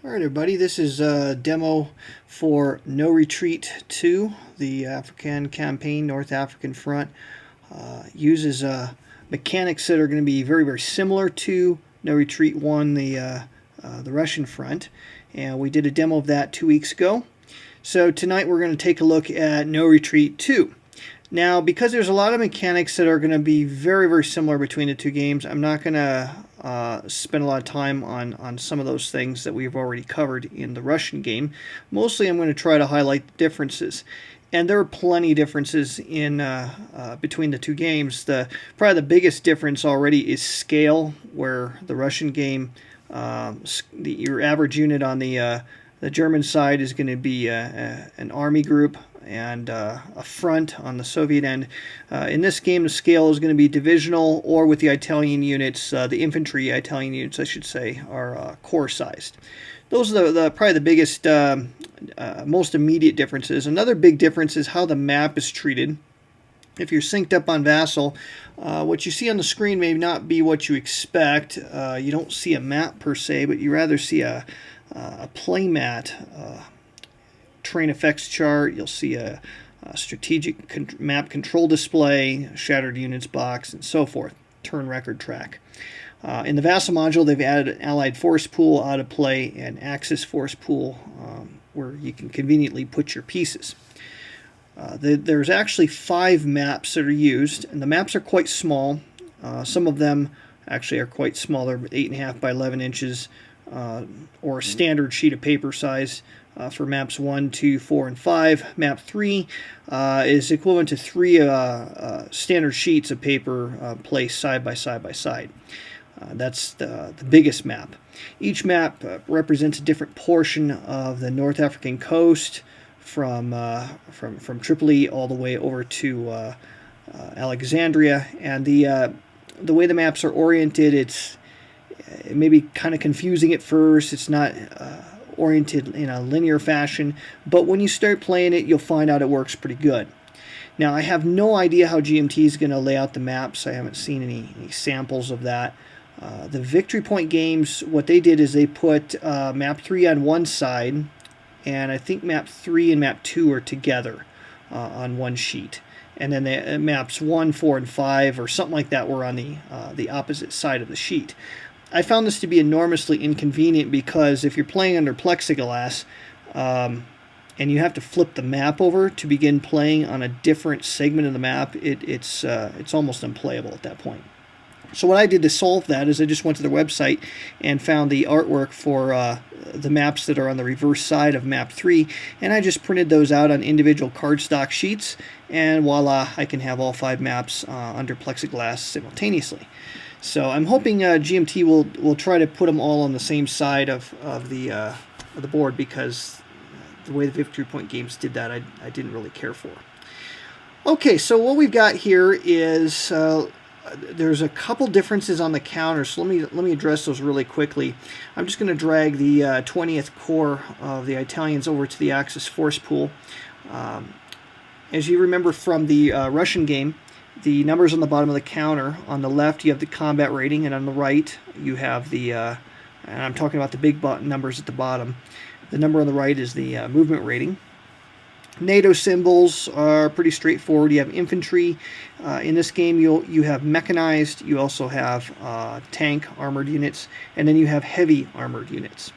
Alright everybody, this is a demo for No Retreat 2, the African campaign, North African front. Uses mechanics that are going to be very similar to No Retreat 1, the Russian front. And we did a demo of that 2 weeks ago. So tonight we're going to take a look at No Retreat 2. Now, because there's a lot of mechanics that are going to be very similar between the two games, I'm not going to spend a lot of time on some of those things that we've already covered in the Russian game. Mostly I'm going to try to highlight the differences. And there are plenty of differences in between the two games. Probably the biggest difference already is scale, where the Russian game, your average unit on the German side is going to be an army group and a front on the Soviet end. In this game, the scale is going to be divisional, or with the Italian units, the infantry Italian units, I should say, are corps-sized. Those are probably the biggest, most immediate differences. Another big difference is how the map is treated. If you're synced up on Vassal, what you see on the screen may not be what you expect. You don't see a map per se, but you rather see a playmat, terrain effects chart. You'll see a strategic map control display, shattered units box, and so forth. Turn record track. In the Vassal module, they've added an allied force pool, autoplay, and axis force pool, where you can conveniently put your pieces. There's actually 5 maps that are used, and the maps are quite small. Some of them actually are quite small. They're 8.5 by 11 inches, or a standard sheet of paper size. For maps 1, 2, 4, and 5. Map 3 is equivalent to 3 standard sheets of paper placed side by side. That's the biggest map. Each map represents a different portion of the North African coast, from Tripoli all the way over to Alexandria. And the way the maps are oriented, it may be kind of confusing at first. It's not oriented in a linear fashion, but when you start playing it, you'll find out it works pretty good. Now, I have no idea how GMT is going to lay out the maps. I haven't seen any samples of that. The Victory Point games, what they did is they put map 3 on one side, and I think map 3 and map 2 are together on one sheet. And then the maps 1, 4, and 5 or something like that were on the opposite side of the sheet. I found this to be enormously inconvenient because if you're playing under plexiglass and you have to flip the map over to begin playing on a different segment of the map, it's almost unplayable at that point. So what I did to solve that is I just went to their website and found the artwork for the maps that are on the reverse side of map 3, and I just printed those out on individual cardstock sheets, and voila, I can have all 5 maps under plexiglass simultaneously. So I'm hoping GMT will try to put them all on the same side of the board, because the way the Victory Point games did that, I didn't really care for. Okay, so what we've got here is there's a couple differences on the counter, so let me address those really quickly. I'm just going to drag the 20th Corps of the Italians over to the Axis Force Pool. As you remember from the Russian game, the numbers on the bottom of the counter, on the left you have the combat rating, and on the right you have the, and I'm talking about the big numbers at the bottom, the number on the right is the movement rating. NATO symbols are pretty straightforward. You have infantry. In this game you have mechanized, you also have tank armored units, and then you have heavy armored units.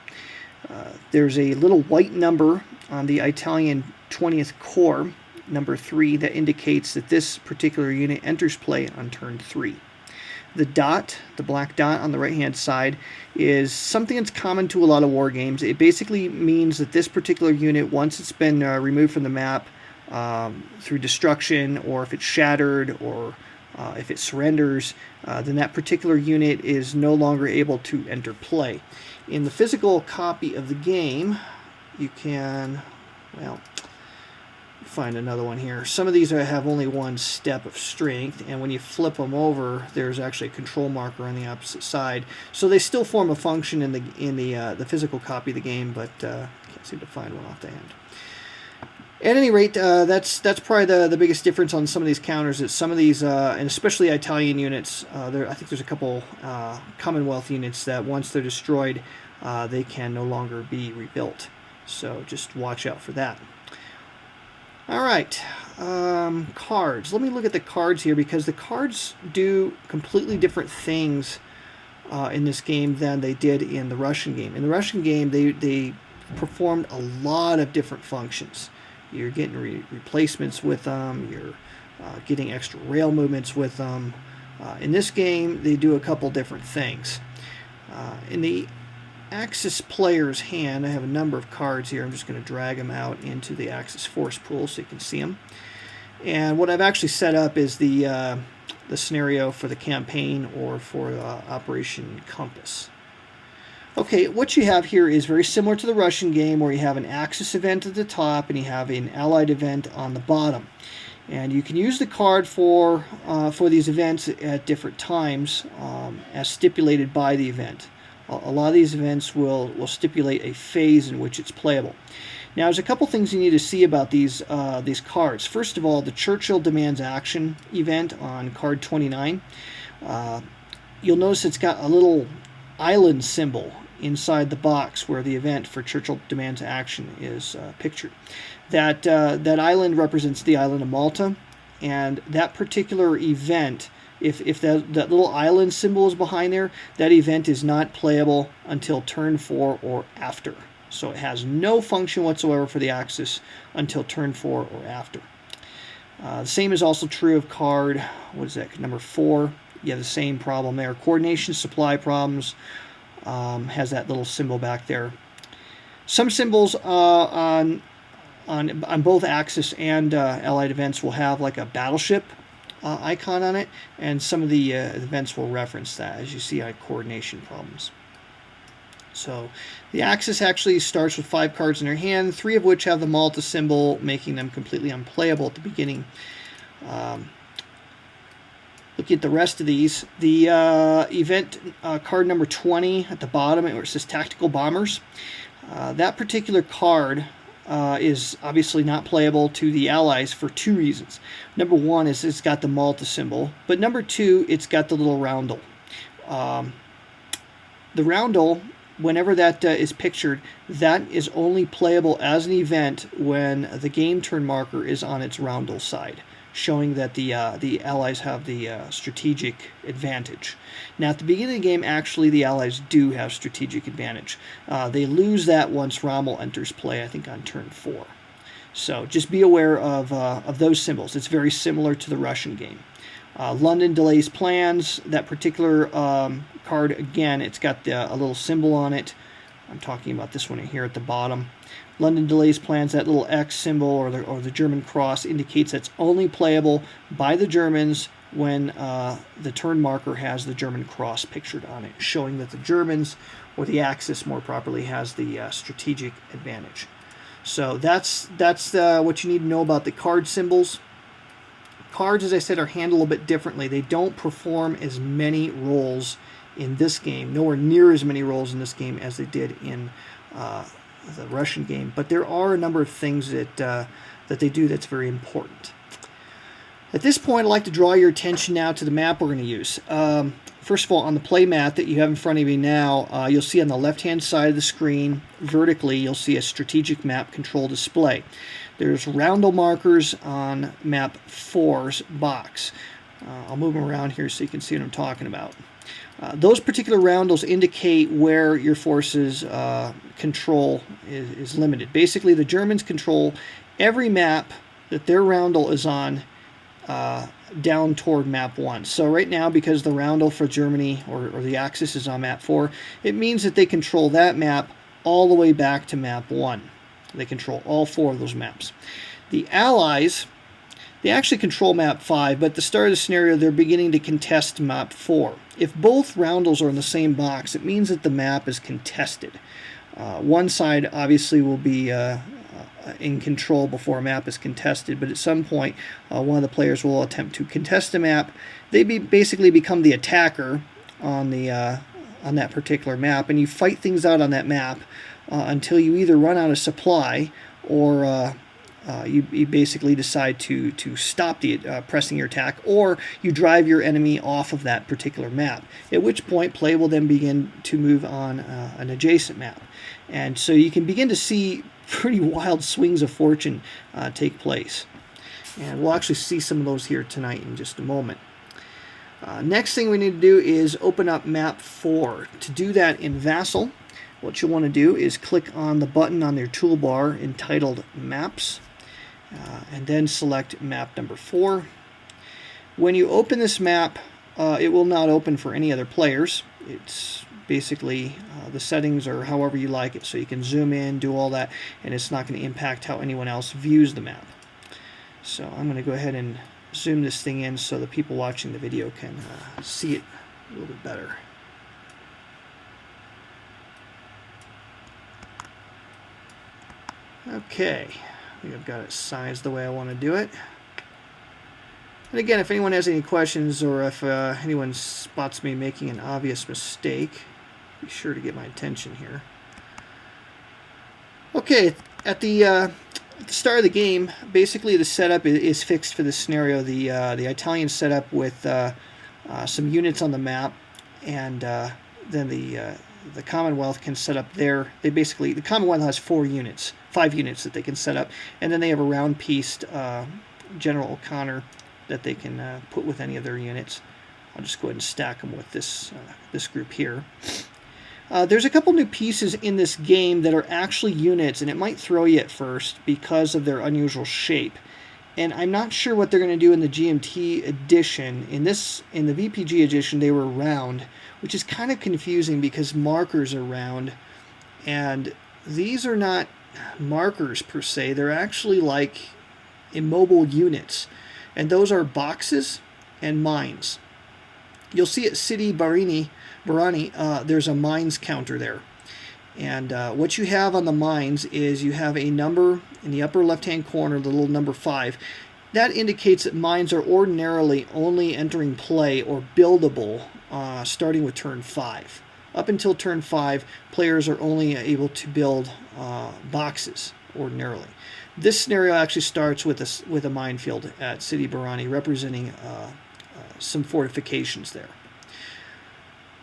There's a little white number on the Italian 20th Corps, number 3, that indicates that this particular unit enters play on turn 3. The dot, the black dot on the right-hand side, is something that's common to a lot of war games. It basically means that this particular unit, once it's been removed from the map through destruction, or if it's shattered, or if it surrenders, then that particular unit is no longer able to enter play. In the physical copy of the game, you can, well, find another one here. Some of these have only 1 step of strength, and when you flip them over, there's actually a control marker on the opposite side. So they still form a function in the physical copy of the game, but can't seem to find one off the hand. At any rate, that's probably the biggest difference on some of these counters. Is some of these, and especially Italian units, I think there's a couple Commonwealth units that once they're destroyed, they can no longer be rebuilt. So just watch out for that. All right, cards. Let me look at the cards here because the cards do completely different things in this game than they did in the Russian game. In the Russian game, they performed a lot of different functions. You're getting replacements with them. You're getting extra rail movements with them. In this game, they do a couple different things. In the Axis player's hand, I have a number of cards here. I'm just going to drag them out into the Axis force pool so you can see them. And what I've actually set up is the scenario for the campaign or for Operation Compass. Okay, what you have here is very similar to the Russian game where you have an Axis event at the top and you have an Allied event on the bottom. And you can use the card for these events at different times as stipulated by the event. A lot of these events will stipulate a phase in which it's playable. Now, there's a couple things you need to see about these cards. First of all, the Churchill Demands Action event on card 29. You'll notice it's got a little island symbol inside the box where the event for Churchill Demands Action is pictured. That island represents the island of Malta, and that particular event, if that little island symbol is behind there, that event is not playable until turn 4 or after. So it has no function whatsoever for the Axis until turn 4 or after. The same is also true of card, what is that, number 4. You have the same problem there. Coordination supply problems has that little symbol back there. Some symbols on both Axis and Allied events will have like a battleship icon on it, and some of the events will reference that, as you see on coordination problems. So the Axis actually starts with 5 cards in their hand, 3 of which have the Malta symbol, making them completely unplayable at the beginning. Looking at the rest of these, the event card number 20 at the bottom, where it says Tactical Bombers. That particular card is obviously not playable to the Allies for 2 reasons. Number 1 is it's got the Malta symbol, but number 2, it's got the little roundel. The roundel, whenever that is pictured, that is only playable as an event when the game turn marker is on its roundel side, showing that the Allies have the strategic advantage. Now, at the beginning of the game, actually, the Allies do have strategic advantage. They lose that once Rommel enters play, I think on turn 4. So just be aware of those symbols. It's very similar to the Russian game. London delays plans. That particular card, again, it's got a little symbol on it. I'm talking about this one here at the bottom. London delays plans. That little X symbol or the German cross indicates that's only playable by the Germans when the turn marker has the German cross pictured on it, showing that the Germans, or the Axis more properly, has the strategic advantage. So that's what you need to know about the card symbols. Cards, as I said, are handled a little bit differently. They don't perform as many roles in this game, nowhere near as many roles in this game as they did in the Russian game. But there are a number of things that they do that's very important. At this point, I'd like to draw your attention now to the map we're going to use. First of all, on the play mat that you have in front of you now, you'll see on the left-hand side of the screen, vertically, you'll see a strategic map control display. There's roundel markers on map 4's box. I'll move them around here so you can see what I'm talking about. Those particular roundels indicate where your forces' control is limited. Basically, the Germans control every map that their roundel is on down toward map 1. So right now, because the roundel for Germany or the Axis is on map 4, it means that they control that map all the way back to map 1. They control all 4 of those maps. The Allies, they actually control map 5, but at the start of the scenario, they're beginning to contest map 4. If both roundels are in the same box, it means that the map is contested. One side obviously will be in control before a map is contested, but at some point, one of the players will attempt to contest a map. They basically become the attacker on that particular map, and you fight things out on that map until you either run out of supply or you basically decide to stop the pressing your attack, or you drive your enemy off of that particular map, at which point play will then begin to move on an adjacent map. And so you can begin to see pretty wild swings of fortune take place. And we'll actually see some of those here tonight in just a moment. Next thing we need to do is open up map 4. To do that in Vassal, what you'll want to do is click on the button on your toolbar entitled Maps, and then select map number 4. When you open this map, it will not open for any other players. It's basically the settings are however you like it, so you can zoom in, do all that, and it's not going to impact how anyone else views the map. So I'm going to go ahead and zoom this thing in so the people watching the video can see it a little bit better. Okay, I think I've got it sized the way I want to do it. And again, if anyone has any questions, or if anyone spots me making an obvious mistake, be sure to get my attention here. Okay, at the start of the game, basically the setup is fixed for this scenario. The Italian setup with some units on the map, and then the Commonwealth can set up their. The Commonwealth has 5 units that they can set up, and then they have a round-pieced General O'Connor that they can put with any of their units. I'll just go ahead and stack them with this group here. There's a couple new pieces in this game that are actually units, and it might throw you at first because of their unusual shape. And I'm not sure what they're going to do in the GMT edition. In the VPG edition, they were round, which is kind of confusing because markers are round, and these are not markers per se. They're actually like immobile units, and those are boxes and mines. You'll see at City Barani, there's a mines counter there. And what you have on the mines is you have a number in the upper left-hand corner, the little number 5. That indicates that mines are ordinarily only entering play or buildable starting with turn 5. Up until turn 5, players are only able to build boxes ordinarily. This scenario actually starts with a minefield at City Barani, representing some fortifications there.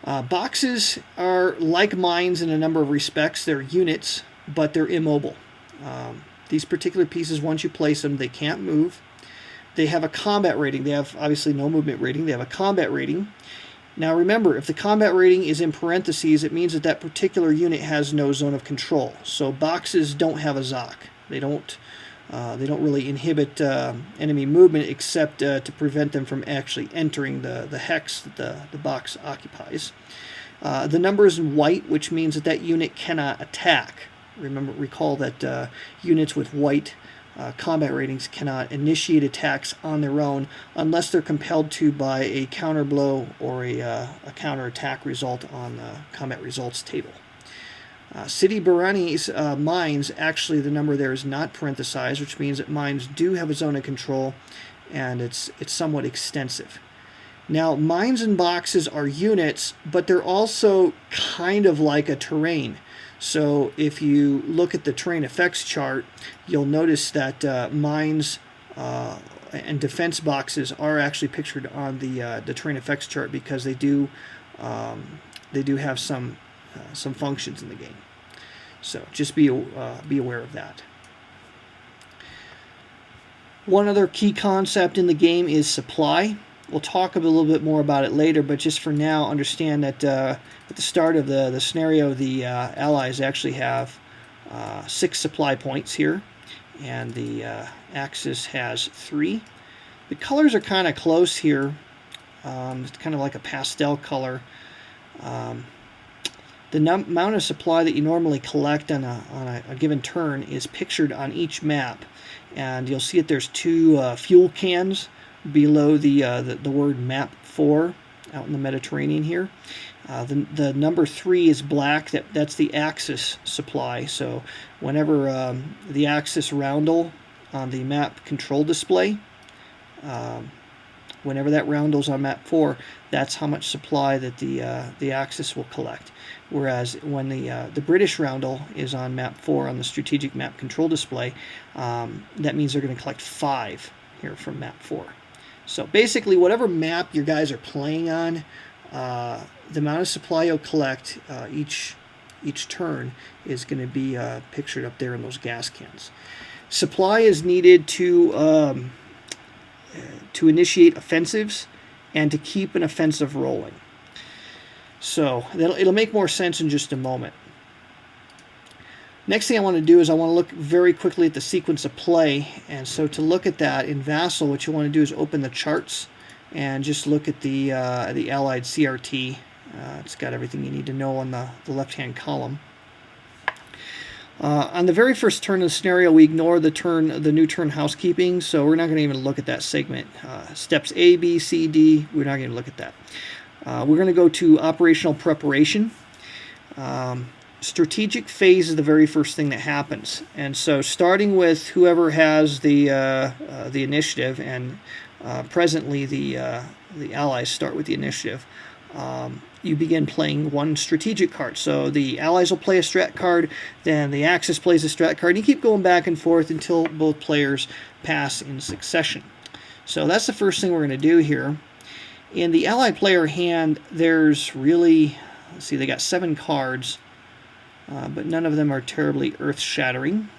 Boxes are like mines in a number of respects. They're units, but they're immobile. These particular pieces, once you place them, they can't move. They have a combat rating. They have obviously no movement rating. They have a combat rating. Now remember, if the combat rating is in parentheses, it means that that particular unit has no zone of control. So boxes don't have a ZOC. They don't really inhibit enemy movement, except to prevent them from actually entering the hex that the box occupies. The number is in white, which means that that unit cannot attack. Recall that units with white combat ratings cannot initiate attacks on their own unless they're compelled to by a counter blow or a counter attack result on the combat results table. City Barani's mines, actually the number there is not parenthesized, which means that mines do have a zone of control, and it's somewhat extensive. Now, mines and boxes are units, but they're also kind of like a terrain. So if you look at the terrain effects chart, you'll notice that mines and defense boxes are actually pictured on the terrain effects chart, because they do have some functions in the game. So just be aware of that. One other key concept in the game is supply. We'll talk a little bit more about it later, but just for now, understand that at the start of the scenario, the Allies actually have 6 supply points here, and the Axis has 3. The colors are kind of close here. It's kind of like a pastel color. The amount of supply that you normally collect on a given turn is pictured on each map, and you'll see that there's 2 fuel cans below the word map 4 out in the Mediterranean here. The number 3 is black. That's the Axis supply. So whenever the Axis roundel on the map control display, Whenever that roundel's on map 4, that's how much supply that the Axis will collect. Whereas when the British roundel is on map 4 on the strategic map control display, that means they're going to collect 5 here from map 4. So basically, whatever map your guys are playing on, the amount of supply you'll collect each turn is going to be pictured up there in those gas cans. Supply is needed to initiate offensives and to keep an offensive rolling. So it'll make more sense in just a moment. Next thing I want to do is I want to look very quickly at the sequence of play. And so to look at that in Vassal, what you want to do is open the charts and just look at the Allied CRT. It's got everything you need to know on the left-hand column. On the very first turn of the scenario, we ignore the new turn housekeeping, so we're not going to even look at that segment. Steps A, B, C, D, we're not going to look at that. We're going to go to operational preparation. Strategic phase is the very first thing that happens, and so starting with whoever has the initiative, and presently the Allies start with the initiative. You begin playing one strategic card. So the Allies will play a strat card, then the Axis plays a strat card, and you keep going back and forth until both players pass in succession. So that's the first thing we're going to do here. In the Allied player hand, there's really, let's see, they got 7 cards, but none of them are terribly earth-shattering.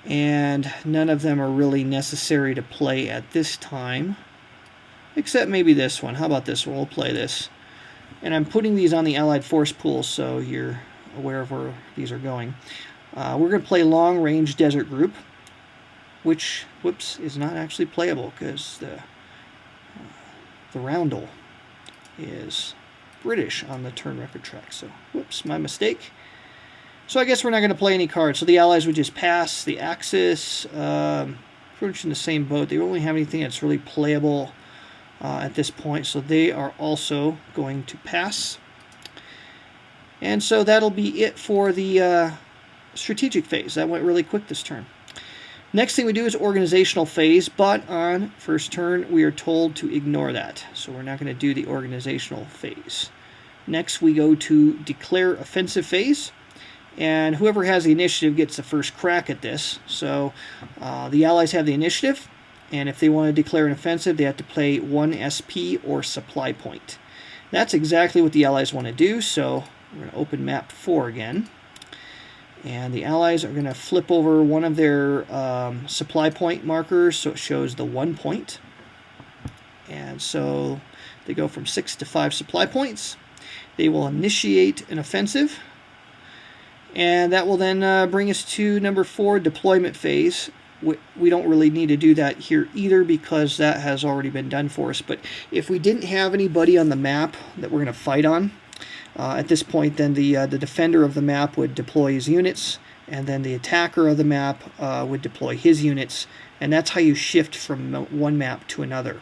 And none of them are really necessary to play at this time. Except maybe this one. How about this one? We'll play this. And I'm putting these on the Allied force pool so you're aware of where these are going. We're going to play Long Range Desert Group, which, whoops, is not actually playable because the roundel is British on the turn record track. So, whoops, my mistake. So I guess we're not going to play any cards. So the Allies would just pass. The Axis, pretty much in the same boat. They don't really have anything that's really playable at this point, so they are also going to pass. And so that'll be it for the strategic phase. That went really quick this turn. Next thing we do is organizational phase, but on first turn we are told to ignore that, so we're not going to do the organizational phase. Next we go to declare offensive phase, and whoever has the initiative gets the first crack at this. So the Allies have the initiative, and if they want to declare an offensive, they have to play 1 SP or supply point. That's exactly what the Allies want to do, so we're going to open map 4 again. And the Allies are going to flip over one of their supply point markers, so it shows the 1 point. And so they go from 6 to 5 supply points. They will initiate an offensive, and that will then bring us to number 4, deployment phase. We don't really need to do that here either because that has already been done for us. But if we didn't have anybody on the map that we're going to fight on at this point, then the defender of the map would deploy his units, and then the attacker of the map would deploy his units, and that's how you shift from one map to another.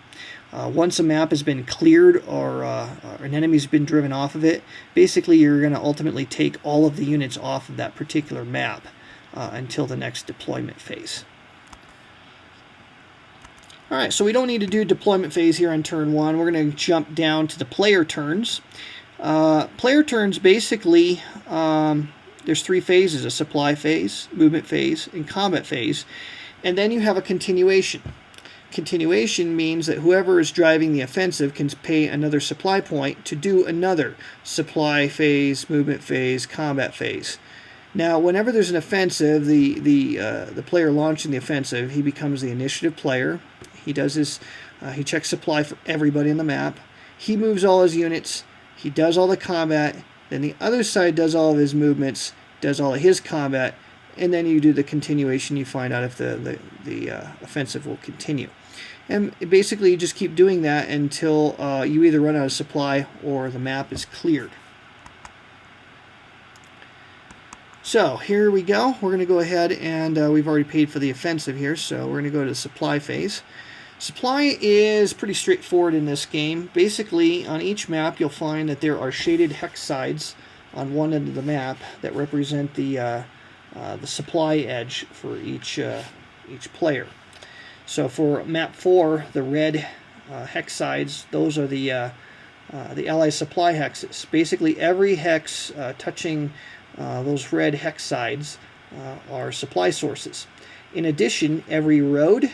Once a map has been cleared or an enemy's been driven off of it, basically you're going to ultimately take all of the units off of that particular map until the next deployment phase. Alright, so we don't need to do deployment phase here on turn 1. We're going to jump down to the player turns. Player turns, basically, there's 3 phases: a supply phase, movement phase, and combat phase. And then you have a continuation. Continuation means that whoever is driving the offensive can pay another supply point to do another supply phase, movement phase, combat phase. Now, whenever there's an offensive, the player launching the offensive, he becomes the initiative player. He does his, he checks supply for everybody on the map. He moves all his units. He does all the combat. Then the other side does all of his movements, does all of his combat, and then you do the continuation. You find out if the offensive will continue. And basically, you just keep doing that until you either run out of supply or the map is cleared. So here we go. We're going to go ahead and we've already paid for the offensive here, so we're going to go to the supply phase. Supply is pretty straightforward in this game. Basically, on each map, you'll find that there are shaded hex sides on one end of the map that represent the supply edge for each player. So for map 4, the red hex sides, those are the Allied supply hexes. Basically every hex touching those red hex sides are supply sources. In addition, every road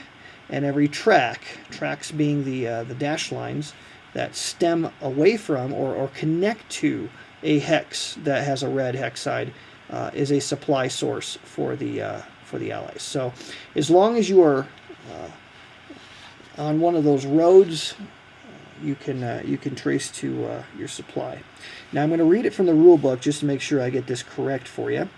and every track, tracks being the dash lines that stem away from or connect to a hex that has a red hex side, is a supply source for the Allies. So as long as you are on one of those roads, you can trace to your supply. Now I'm going to read it from the rule book just to make sure I get this correct for you.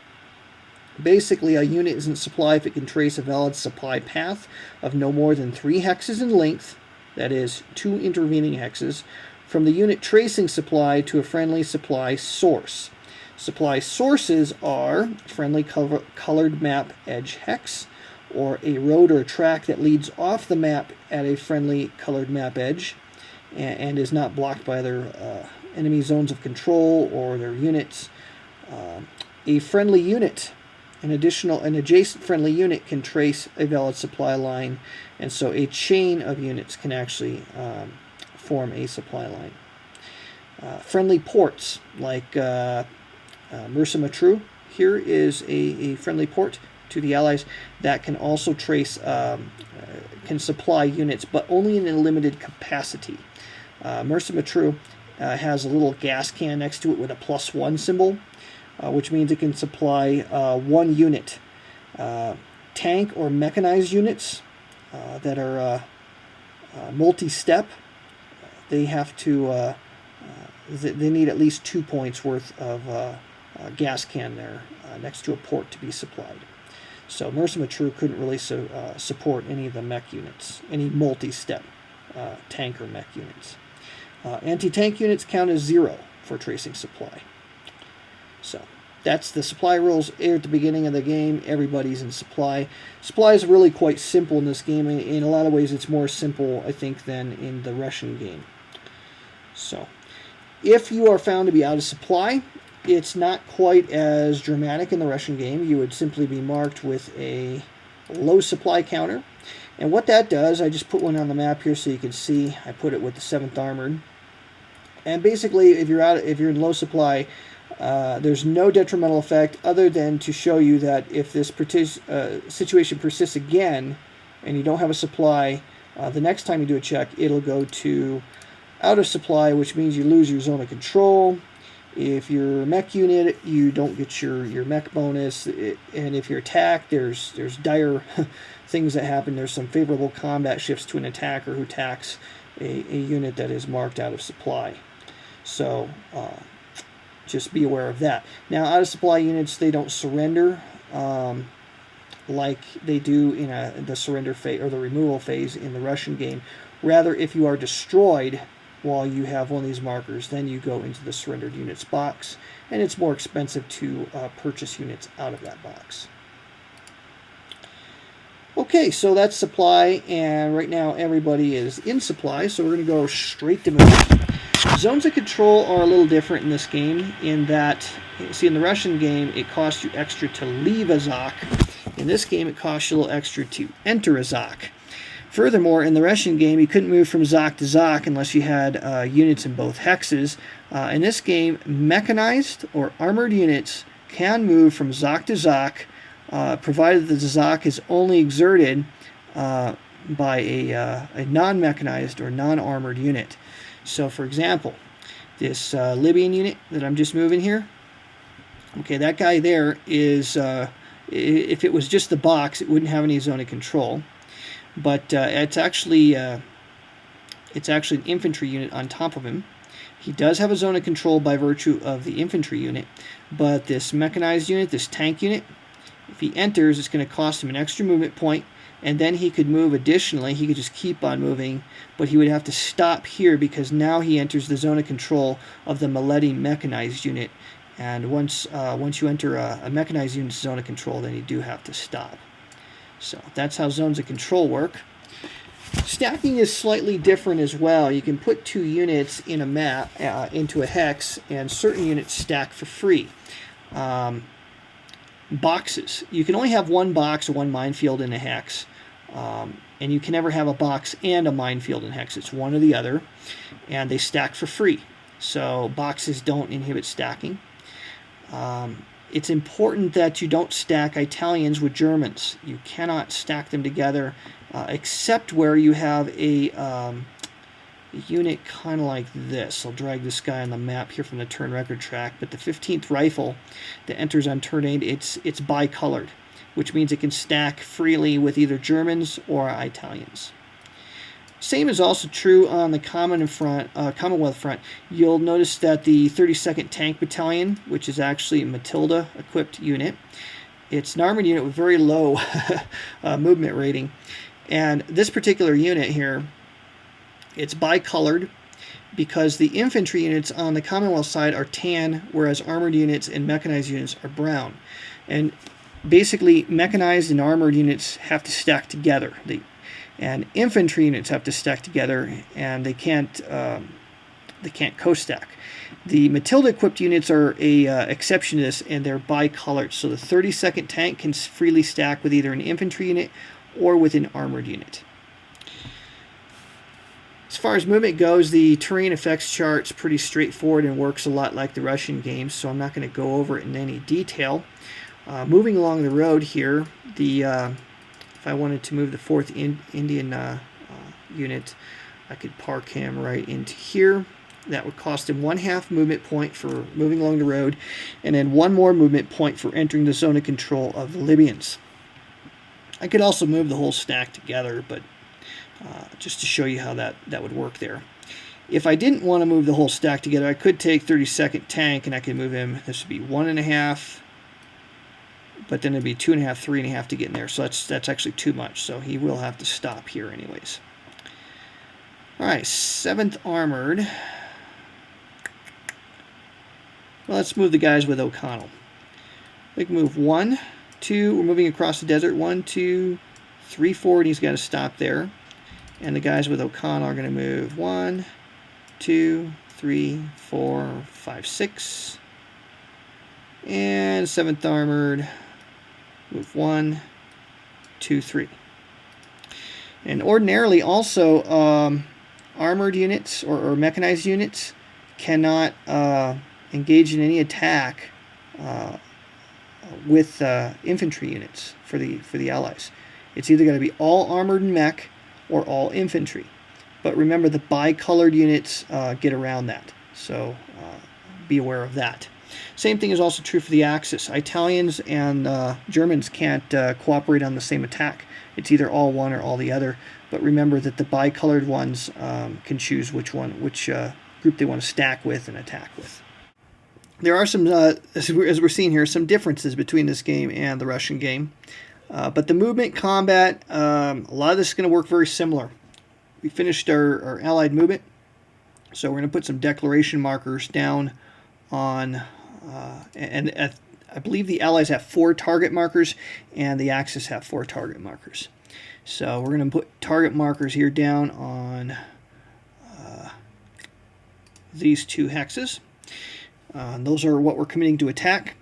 Basically, a unit isn't supply if it can trace a valid supply path of no more than 3 hexes in length, that is, 2 intervening hexes, from the unit tracing supply to a friendly supply source. Supply sources are friendly colored map edge hex, or a road or a track that leads off the map at a friendly colored map edge and is not blocked by their enemy zones of control or their units. A friendly unit, an adjacent friendly unit can trace a valid supply line, and so a chain of units can actually form a supply line. Friendly ports, like Mersa Matruh here, is a friendly port to the Allies that can also trace, can supply units, but only in a limited capacity. Mersa Matruh has a little gas can next to it with a +1 symbol, which means it can supply 1 unit. Tank or mechanized units that are multi-step, they have to they need at least 2 points worth of gas can there next to a port to be supplied. So Mersa Matruh couldn't really support any of the mech units, any multi-step tank or mech units. Anti-tank units count as 0 for tracing supply. So that's the supply rules at the beginning of the game. Everybody's in supply. Supply is really quite simple in this game. In a lot of ways, it's more simple, I think, than in the Russian game. So if you are found to be out of supply, it's not quite as dramatic in the Russian game. You would simply be marked with a low supply counter. And what that does, I just put one on the map here so you can see. I put it with the 7th Armored. And basically, if you're in low supply, there's no detrimental effect other than to show you that if this situation persists again and you don't have a supply, the next time you do a check, it'll go to out of supply, which means you lose your zone of control. If you're a mech unit, you don't get your mech bonus, and if you're attacked, there's dire things that happen. There's some favorable combat shifts to an attacker who attacks a unit that is marked out of supply. So just be aware of that. Now, out of supply units, they don't surrender like they do in the surrender phase or the removal phase in the Russian game. Rather, if you are destroyed while you have one of these markers, then you go into the surrendered units box, and it's more expensive to purchase units out of that box. Okay, so that's supply, and right now everybody is in supply, so we're going to go straight to move. Zones of control are a little different in this game in that, see, in the Russian game, it costs you extra to leave a ZOC. In this game, it costs you a little extra to enter a ZOC. Furthermore, in the Russian game, you couldn't move from ZOC to ZOC unless you had units in both hexes. In this game, mechanized or armored units can move from ZOC to ZOC, provided that the ZOC is only exerted by a non-mechanized or non-armored unit. So, for example, this Libyan unit that I'm just moving here, okay, that guy there is, if it was just the box, it wouldn't have any zone of control. But it's actually an infantry unit on top of him. He does have a zone of control by virtue of the infantry unit, but this mechanized unit, this tank unit, if he enters, it's going to cost him an extra movement point, and then he could move additionally. He could just keep on moving, but he would have to stop here because now he enters the zone of control of the Mileti mechanized unit, and once you enter a mechanized unit's zone of control, then you do have to stop. So that's how zones of control work. Stacking is slightly different as well. You can put 2 units in a map into a hex, and certain units stack for free. Boxes. You can only have 1 box or 1 minefield in a hex. and you can never have a box and a minefield in hex. It's one or the other, and they stack for free. So boxes don't inhibit stacking. It's important that you don't stack Italians with Germans. You cannot stack them together, except where you have a unit kind of like this. I'll drag this guy on the map here from the turn record track, but the 15th rifle that enters on turn 8, it's bicolored, which means it can stack freely with either Germans or Italians. Same is also true on the Commonwealth front. You'll notice that the 32nd Tank Battalion, which is actually a Matilda-equipped unit, it's an armored unit with very low movement rating. And this particular unit here, it's bicolored because the infantry units on the Commonwealth side are tan, whereas armored units and mechanized units are brown. And basically, mechanized and armored units have to stack together. And infantry units have to stack together, and they can't co-stack. The Matilda-equipped units are a exception to this, and they're bicolored. So the 32nd Tank can freely stack with either an infantry unit or with an armored unit. As far as movement goes, the terrain effects chart's pretty straightforward and works a lot like the Russian games, so I'm not going to go over it in any detail. Moving along the road here, if I wanted to move the 4th Indian unit, I could park him right into here. That would cost him 1/2 movement point for moving along the road, and then 1 more movement point for entering the zone of control of the Libyans. I could also move the whole stack together, but just to show you how that would work there. If I didn't want to move the whole stack together, I could take 32nd Tank, and I could move him. This would be 1.5, but then it'd be 2.5, 3.5 to get in there. So that's actually too much. So he will have to stop here anyways. All right, 7th Armored. Well, let's move the guys with O'Connell. We can move 1, 2. We're moving across the desert. 1, 2, 3, 4, and he's got to stop there. And the guys with O'Connell are going to move 1, 2, 3, 4, 5, 6. And 7th Armored, move 1, 2, 3. And ordinarily also armored units or mechanized units cannot engage in any attack with infantry units for the Allies. It's either going to be all armored and mech or all infantry. But remember, the bicolored units get around that, so be aware of that. Same thing is also true for the Axis. Italians and Germans can't cooperate on the same attack. It's either all one or all the other. But remember that the bicolored ones can choose which group they want to stack with and attack with. There are some, as we're seeing here, some differences between this game and the Russian game. But the movement combat, a lot of this is going to work very similar. We finished our Allied movement, so we're going to put some declaration markers down on, I believe the Allies have 4 target markers, and the Axis have 4 target markers. So we're going to put target markers here down on these 2 hexes. Those are what we're committing to attack.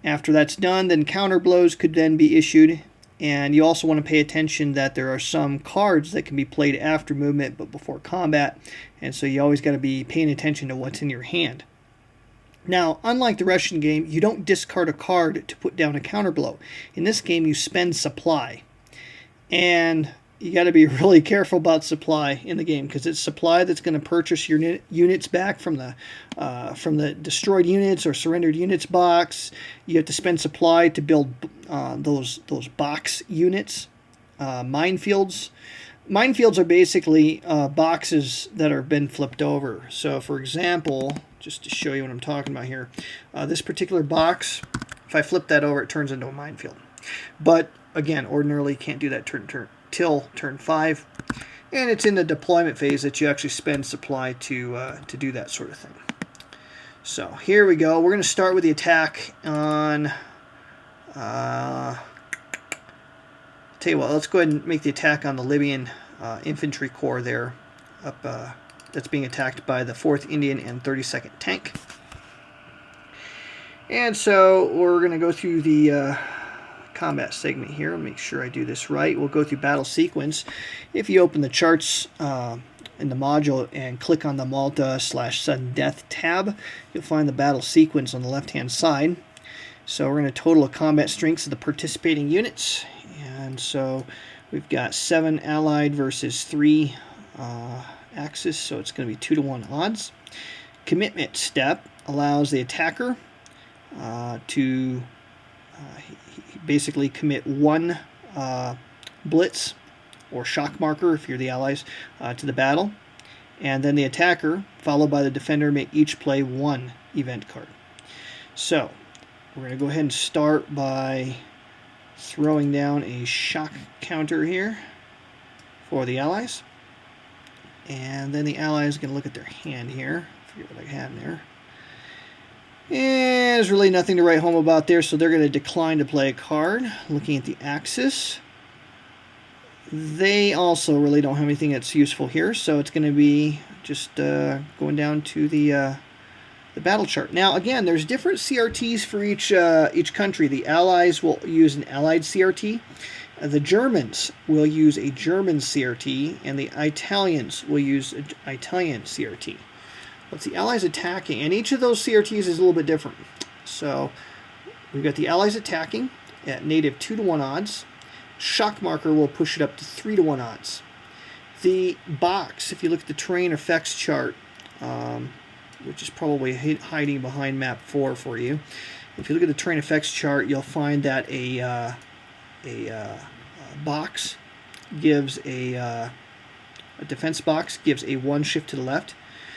After that's done, then counter blows could then be issued. And you also want to pay attention that there are some cards that can be played after movement but before combat. And so you always got to be paying attention to what's in your hand. Now, unlike the Russian game, you don't discard a card to put down a counter blow. In this game, you spend supply. And you got to be really careful about supply in the game, because it's supply that's going to purchase your units back from the destroyed units or surrendered units box. You have to spend supply to build those box units. Minefields. Minefields are basically boxes that have been flipped over. So, for example, just to show you what I'm talking about here, this particular box, if I flip that over, it turns into a minefield. But again, ordinarily you can't do that till turn 5, and it's in the deployment phase that you actually spend supply to do that sort of thing. So here we go. We're going to start with the attack on. Tell you what, let's go ahead and make the attack on the Libyan infantry corps there, that's being attacked by the 4th Indian and 32nd Tank. And so we're going to go through the combat segment here. Make sure I do this right. We'll go through battle sequence. If you open the charts in the module and click on the Malta/Sudden Death tab, you'll find the battle sequence on the left-hand side. So we're going to total of combat strengths of the participating units. And so we've got 7 Allied versus 3 Axis, so it's going to be 2-to-1 odds. Commitment step allows the attacker to basically commit 1 blitz or shock marker, if you're the Allies, to the battle. And then the attacker, followed by the defender, may each play 1 event card. So we're going to go ahead and start by throwing down a shock counter here for the Allies. And then the Allies are going to look at their hand here. Forget what I had in there. And there's really nothing to write home about there, so they're going to decline to play a card. Looking at the Axis, they also really don't have anything that's useful here, so it's going to be just going down to the battle chart. Now, again, there's different CRTs for each country. The Allies will use an Allied CRT. The Germans will use a German CRT, and the Italians will use an Italian CRT. It's the Allies attacking, and each of those CRTs is a little bit different. So we've got the Allies attacking at native 2-to-1 odds. Shock marker will push it up to 3-to-1 odds. The box, if you look at the terrain effects chart, which is probably hiding behind map 4 for you, if you look at the terrain effects chart, you'll find that a box gives a defense box gives a 1 shift to the left.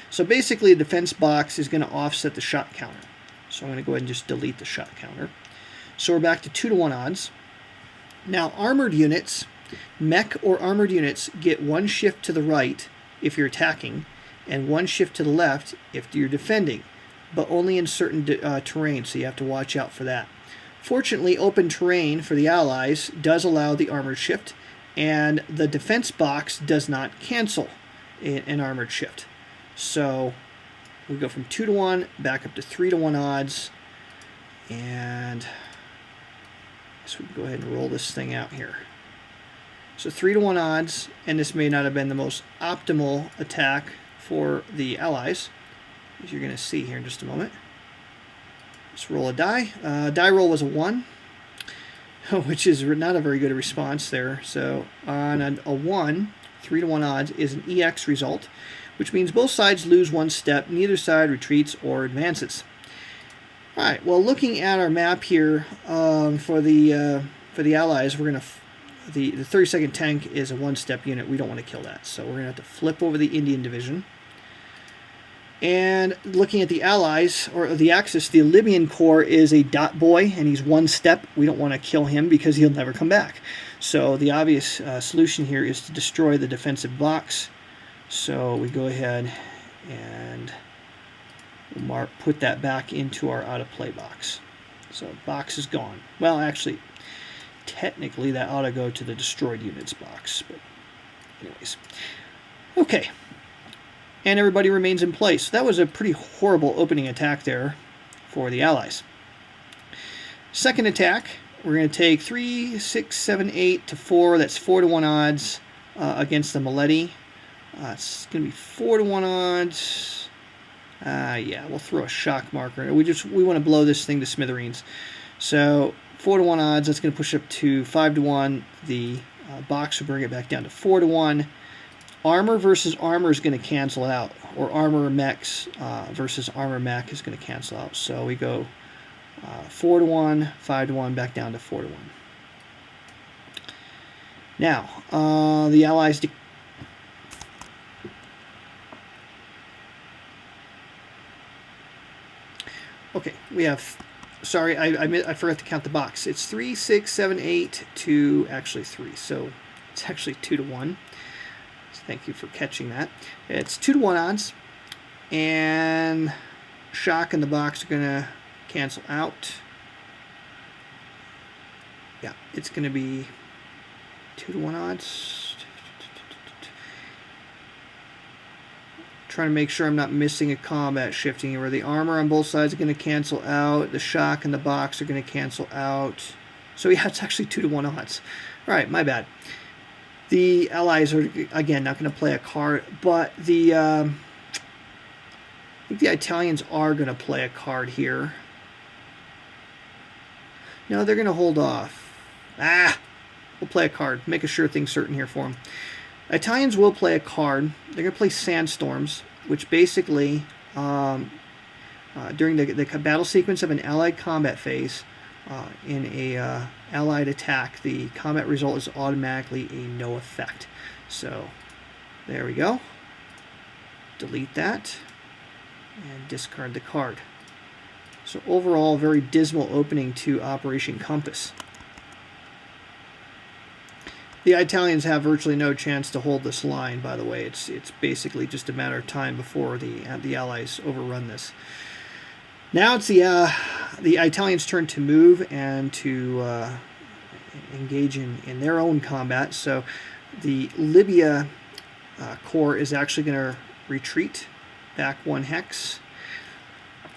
So basically, a defense box is going to offset the shot counter. So I'm going to go ahead and just delete the shot counter. So we're back to 2-to-1 odds. Now, armored units, mech or armored units, get 1 shift to the right if you're attacking, and 1 shift to the left if you're defending, but only in certain terrain, so you have to watch out for that. Fortunately, open terrain for the Allies does allow the armored shift, and the defense box does not cancel an armored shift. So we go from 2-to-1 back up to 3-to-1 odds, and so we can go ahead and roll this thing out here. So 3-to-1 odds, and this may not have been the most optimal attack for the Allies, as you're going to see here in just a moment. Let's roll a die. Die roll was a 1, which is not a very good response there. So on a 1, 3-to-1 odds is an EX result, which means both sides lose 1 step, neither side retreats or advances. All right, well, looking at our map here for the Allies, we're going to the 32nd tank is a 1-step unit. We don't want to kill that, so we're going to have to flip over the Indian Division. And looking at the Allies, or the Axis, the Libyan Corps is a dot boy, and he's 1 step. We don't want to kill him because he'll never come back. So the obvious solution here is to destroy the defensive box. So we go ahead and we'll put that back into our out-of-play box. So box is gone. Well, actually, technically that ought to go to the destroyed units box. But anyways. Okay. And everybody remains in place. So that was a pretty horrible opening attack there for the Allies. Second attack, we're going to take 3, 6, 7, 8 to 4. That's 4-to-1 odds against the Mileti. It's going to be 4-to-1 odds. Yeah, we'll throw a shock marker. We want to blow this thing to smithereens. So 4-to-1 odds. That's going to push up to 5-to-1. The box will bring it back down to 4-to-1. Armor versus armor is going to cancel out, or armor mechs versus armor mech is going to cancel out. So we go 4-to-1, 5-to-1, back down to 4-to-1. Now, the Allies. Okay, we have. Sorry, I forgot to count the box. It's 3, 6, 7, 8 to actually 3. So it's actually 2-to-1. Thank you for catching that. It's 2-to-1 odds, and shock and the box are going to cancel out. Yeah, it's going to be 2-to-1 odds. Trying to make sure I'm not missing a combat shifting here, where the armor on both sides are going to cancel out, the shock and the box are going to cancel out. So yeah, it's actually 2-to-1 odds. All right, my bad. The Allies are, again, not going to play a card, but I think the Italians are going to play a card here. No, they're going to hold off. We'll play a card. Make a sure thing certain here for them. Italians will play a card. They're going to play Sandstorms, which basically, during the battle sequence of an Allied combat phase, in a Allied attack, the combat result is automatically a no effect. So, there we go. Delete that, and discard the card. So overall, very dismal opening to Operation Compass. The Italians have virtually no chance to hold this line, by the way. It's basically just a matter of time before the Allies overrun this. Now it's the Italians' turn to move and to engage in their own combat. So the Libya Corps is actually going to retreat back 1 hex.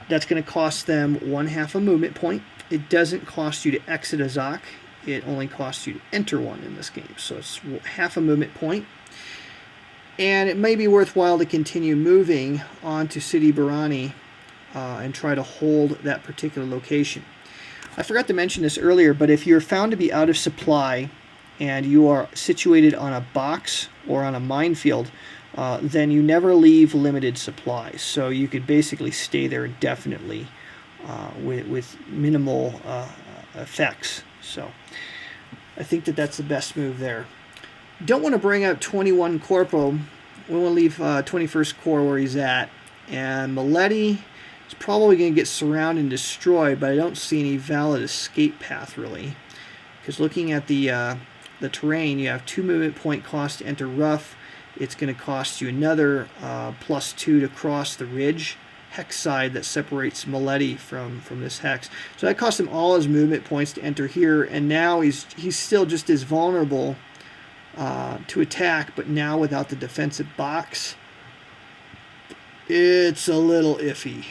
That's going to cost them 1/2 a movement point. It doesn't cost you to exit a Zok. It only costs you to enter one in this game. So it's 1/2 a movement point. And it may be worthwhile to continue moving on to Sidi Barrani and try to hold that particular location. I forgot to mention this earlier, but if you're found to be out of supply and you are situated on a box or on a minefield, then you never leave limited supplies. So you could basically stay there indefinitely with minimal effects. So I think that's the best move there. Don't want to bring up 21 Corpo. We want to leave 21st Corps where he's at. And Maletti is probably going to get surrounded and destroyed, but I don't see any valid escape path really. Because looking at the terrain, you have 2 movement point cost to enter rough. It's going to cost you another +2 to cross the ridge hex side that separates Maletti from this hex. So that cost him all his movement points to enter here, and now he's still just as vulnerable to attack, but now without the defensive box, it's a little iffy.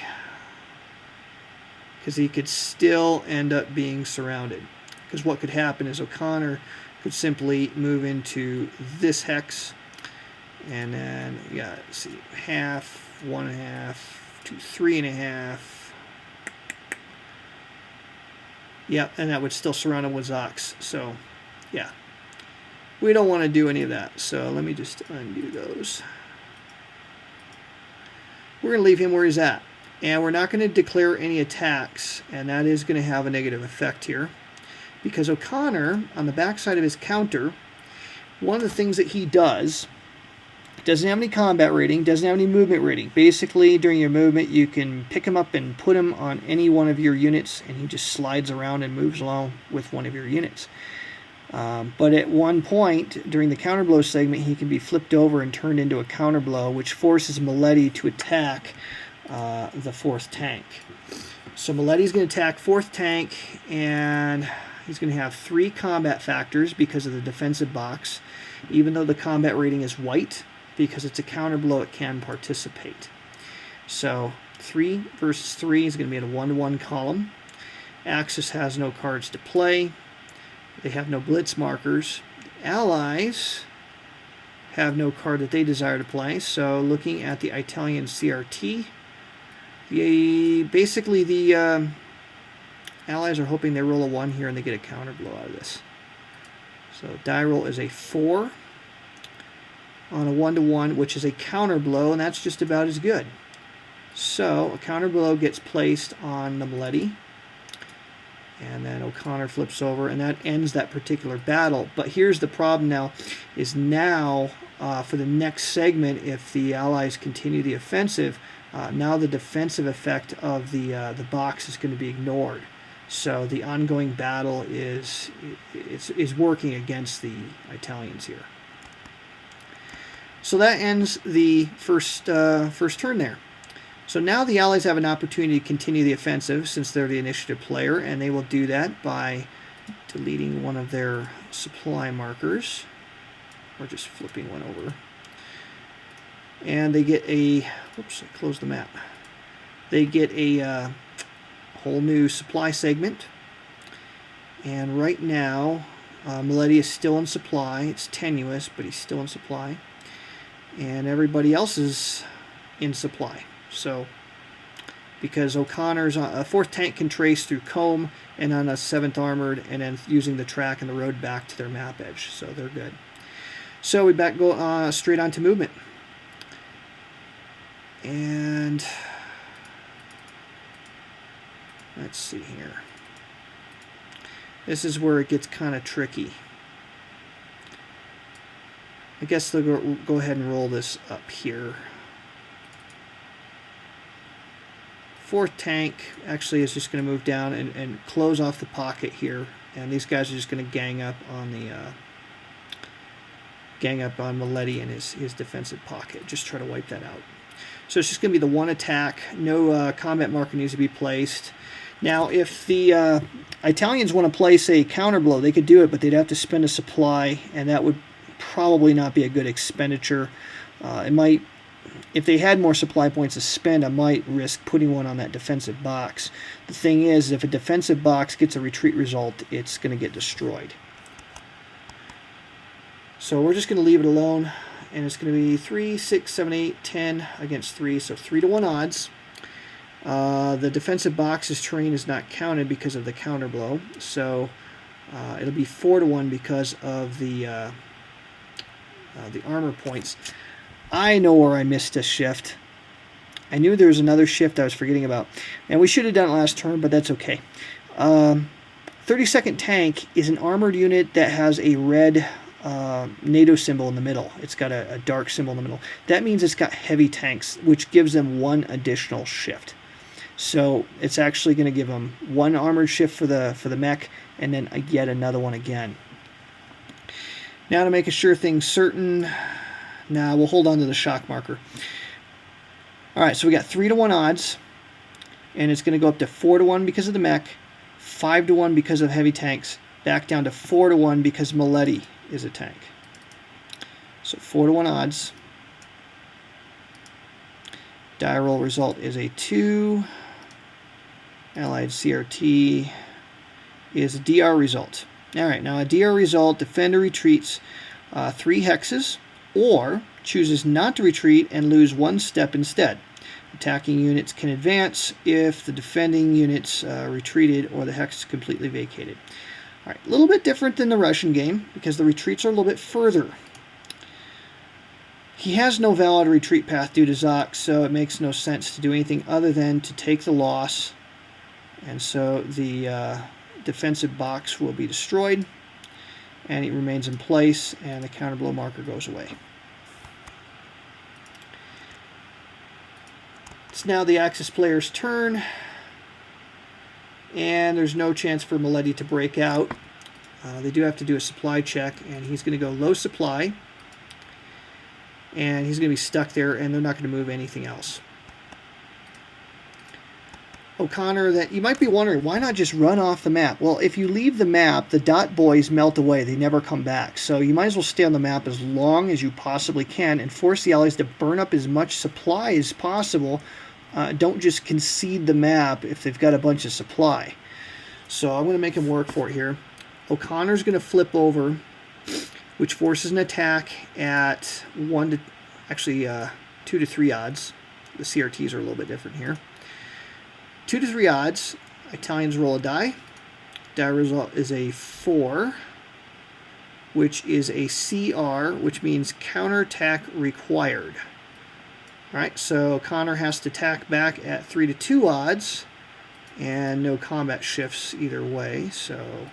Because he could still end up being surrounded. Because what could happen is O'Connor could simply move into this hex, and then, yeah, let's see, 1/2, 1/2, 2, 3.5. Yeah, and that would still surround him with Zox. So, yeah. We don't want to do any of that. So let me just undo those. We're going to leave him where he's at. And we're not going to declare any attacks, and that is going to have a negative effect here. Because O'Connor, on the backside of his counter, one of the things that he does, doesn't have any combat rating, doesn't have any movement rating. Basically, during your movement, you can pick him up and put him on any one of your units, and he just slides around and moves along with one of your units. But at one point, during the counterblow segment, he can be flipped over and turned into a counterblow, which forces Maletti to attack the 4th tank. So Maletti's going to attack 4th tank, and he's going to have 3 combat factors because of the defensive box, even though the combat rating is white. Because it's a counterblow, it can participate. So 3 versus 3 is going to be in a 1-to-1 column. Axis has no cards to play. They have no blitz markers. Allies have no card that they desire to play. So looking at the Italian CRT, basically the Allies are hoping they roll a 1 here and they get a counterblow out of this. So die roll is a 4. On a 1-to-1, which is a counterblow, and that's just about as good. So a counterblow gets placed on the Maletti, and then O'Connor flips over, and that ends that particular battle. But here's the problem now, is now for the next segment, if the Allies continue the offensive, now the defensive effect of the box is going to be ignored. So the ongoing battle is working against the Italians here. So that ends the first turn there. So now the Allies have an opportunity to continue the offensive since they're the initiative player, and they will do that by deleting one of their supply markers, or just flipping one over. And they get a, whoops, I closed the map. They get a whole new supply segment. And right now, Mileti is still in supply. It's tenuous, but he's still in supply. And everybody else is in supply. So, because O'Connor's a 4th tank can trace through Combe and on a 7th armored, and then using the track and the road back to their map edge. So they're good. So we go straight on to movement. And let's see here. This is where it gets kind of tricky. I guess they'll go ahead and roll this up here. 4th tank actually is just going to move down and close off the pocket here, and these guys are just going to gang up on Mileti and his defensive pocket. Just try to wipe that out. So it's just going to be the one attack. No combat marker needs to be placed. Now, if the Italians want to place a counter blow, they could do it, but they'd have to spend a supply, and that would probably not be a good expenditure. It might. If they had more supply points to spend, I might risk putting one on that defensive box. The thing is, if a defensive box gets a retreat result, it's going to get destroyed. So we're just going to leave it alone, and it's going to be 3, 6, 7, 8, 10 against 3, so 3-to-1 odds. The defensive box's terrain is not counted because of the counter blow, so it'll be 4-to-1 because of the armor points. I know where I missed a shift. I knew there was another shift I was forgetting about. And we should have done it last turn, but that's okay. 32nd Tank is an armored unit that has a red NATO symbol in the middle. It's got a dark symbol in the middle. That means it's got heavy tanks, which gives them 1 additional shift. So it's actually going to give them 1 armored shift for the mech, and then yet another one again. Now to make a sure thing certain... Now we'll hold on to the shock marker. All right, so we got 3-to-1 odds, and it's going to go up to 4-to-1 because of the mech, 5-to-1 because of heavy tanks, back down to 4-to-1 because Mileti is a tank. So 4-to-1 odds. Die roll result is a 2. Allied CRT is a DR result. All right, now a DR result, defender retreats 3 hexes, or chooses not to retreat and lose 1 step instead. Attacking units can advance if the defending units retreated or the hex is completely vacated. All right, a little bit different than the Russian game because the retreats are a little bit further. He has no valid retreat path due to Zoc, so it makes no sense to do anything other than to take the loss. And so the defensive box will be destroyed, and it remains in place, and the counterblow marker goes away. It's now the Axis player's turn, and there's no chance for Mileti to break out. They do have to do a supply check, and he's going to go low supply, and he's going to be stuck there, and they're not going to move anything else. O'Connor, that you might be wondering, why not just run off the map? Well, if you leave the map, the dot boys melt away. They never come back. So you might as well stay on the map as long as you possibly can and force the allies to burn up as much supply as possible. Don't just concede the map if they've got a bunch of supply. So I'm going to make him work for it here. O'Connor's going to flip over, which forces an attack at 2 to 3 odds. The CRTs are a little bit different here. 2 to 3 odds. Italians roll a die. Die result is a 4, which is a CR, which means counterattack required. All right, so Connor has to attack back at 3 to 2 odds, and no combat shifts either way. So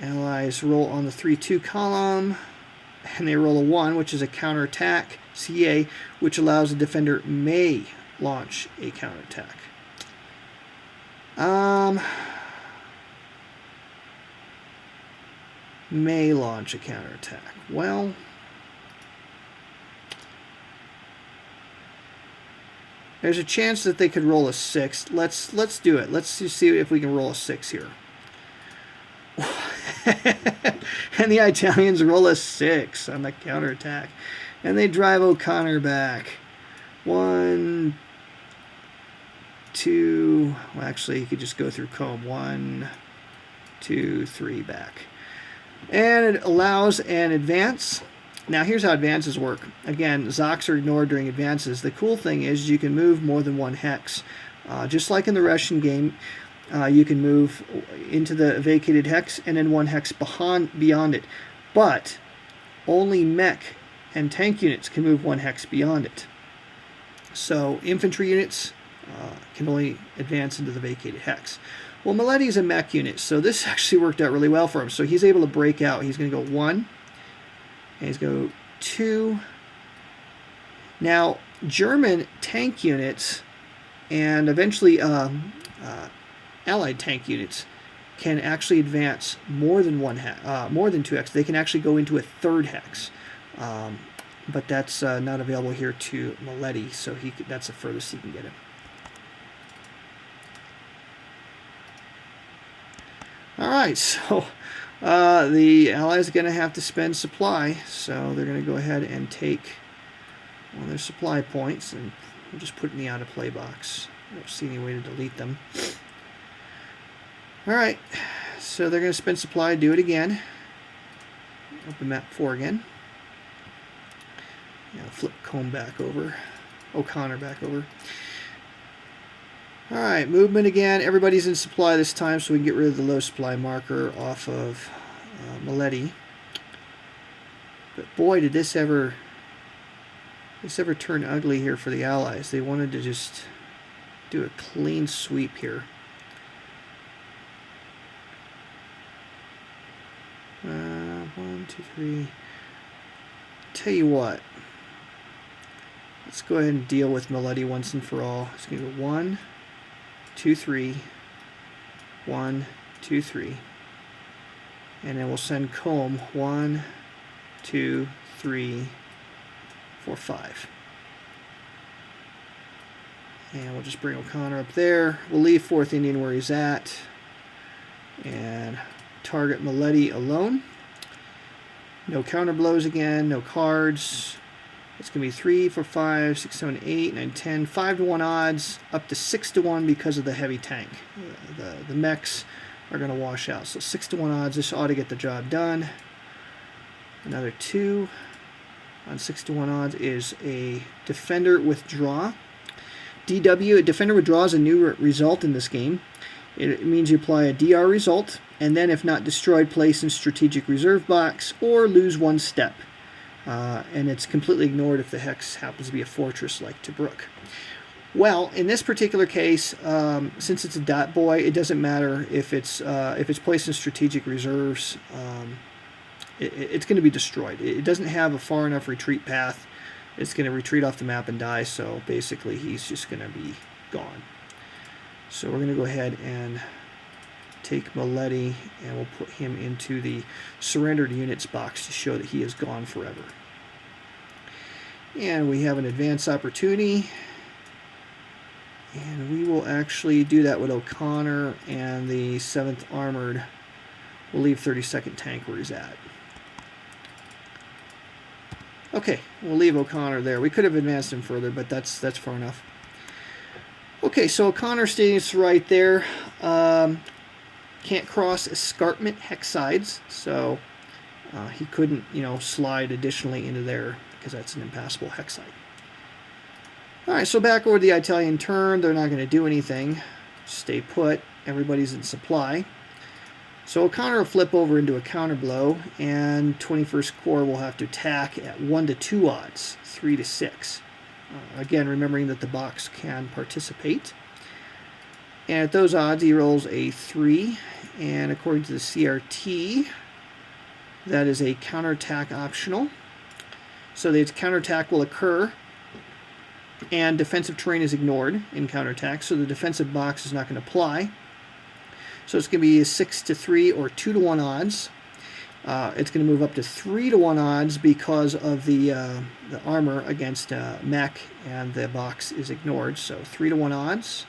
allies roll on the 3-2 column, and they roll a 1, which is a counterattack CA, which allows the defender may launch a counterattack. May launch a counterattack. Well, there's a chance that they could roll a 6. Let's do it. Let's just see if we can roll a 6 here. And the Italians roll a 6 on the counterattack. And they drive O'Connor back. 1, 2, well, actually, he could just go through comb. 1, 2, 3, back. And it allows an advance. Now here's how advances work. Again, Zocs are ignored during advances. The cool thing is you can move more than one hex. Just like in the Russian game, you can move into the vacated hex and then one hex beyond it. But only mech and tank units can move one hex beyond it. So infantry units can only advance into the vacated hex. Well, Mileti's a mech unit, so this actually worked out really well for him. So he's able to break out. He's going to go 1, and he's going to go 2. Now, German tank units and eventually Allied tank units can actually advance more than more than 2 hex. They can actually go into a 3rd hex, but that's not available here to Mileti, so that's the furthest he can get him. All right, so the Allies are going to have to spend supply, so they're going to go ahead and take one of their supply points, and we'll just put it in the out-of-play box. I don't see any way to delete them. All right, so they're going to spend supply, do it again. Open map 4 again. Yeah, flip Combe back over, O'Connor back over. All right, movement again. Everybody's in supply this time, so we can get rid of the low supply marker off of Mileti. But boy, did this ever turn ugly here for the Allies. They wanted to just do a clean sweep here. One, two, three. Tell you what. Let's go ahead and deal with Mileti once and for all. It's going to go 1, 2, 3. 1, 2, 3. And then we'll send Combe 1, 2, 3, 4, 5. And we'll just bring O'Connor up there. We'll leave 4th Indian where he's at. And target Mileti alone. No counter blows again, no cards. It's going to be 3, 4, 5, 6, 7, 8, 9, 10, 5 to 1 odds, up to 6 to 1 because of the heavy tank. The mechs are going to wash out. So 6 to 1 odds, this ought to get the job done. Another 2 on 6 to 1 odds is a Defender Withdraw. DW, a Defender Withdraw is a new result in this game. It means you apply a DR result, and then if not destroyed, place in strategic reserve box, or lose 1 step. And it's completely ignored if the hex happens to be a fortress like Tobruk. Well, in this particular case, since it's a dot boy, it doesn't matter if it's placed in strategic reserves. It's going to be destroyed. It doesn't have a far enough retreat path. It's going to retreat off the map and die, so basically he's just going to be gone. So we're going to go ahead and take Mileti, and we'll put him into the surrendered units box to show that he is gone forever. And we have an advance opportunity, and we will actually do that with O'Connor and the 7th Armored. We'll leave 32nd Tank where he's at. Okay, we'll leave O'Connor there. We could have advanced him further, but that's far enough. Okay, so O'Connor stays right there. Can't cross escarpment hex sides, so he couldn't, slide additionally into there because that's an impassable hex site. All right, so back over the Italian turn. They're not going to do anything. Stay put. Everybody's in supply. So O'Connor will flip over into a counter blow, and 21st Corps will have to attack at 1 to 2 odds, 3 to 6. Again, remembering that the box can participate. And at those odds, he rolls a 3, and according to the CRT, that is a counterattack optional. So the counterattack will occur, and defensive terrain is ignored in counterattack, so the defensive box is not going to apply. So it's going to be a 6 to 3 or 2 to 1 odds. It's going to move up to 3 to 1 odds because of the armor against mech, and the box is ignored. So 3 to 1 odds.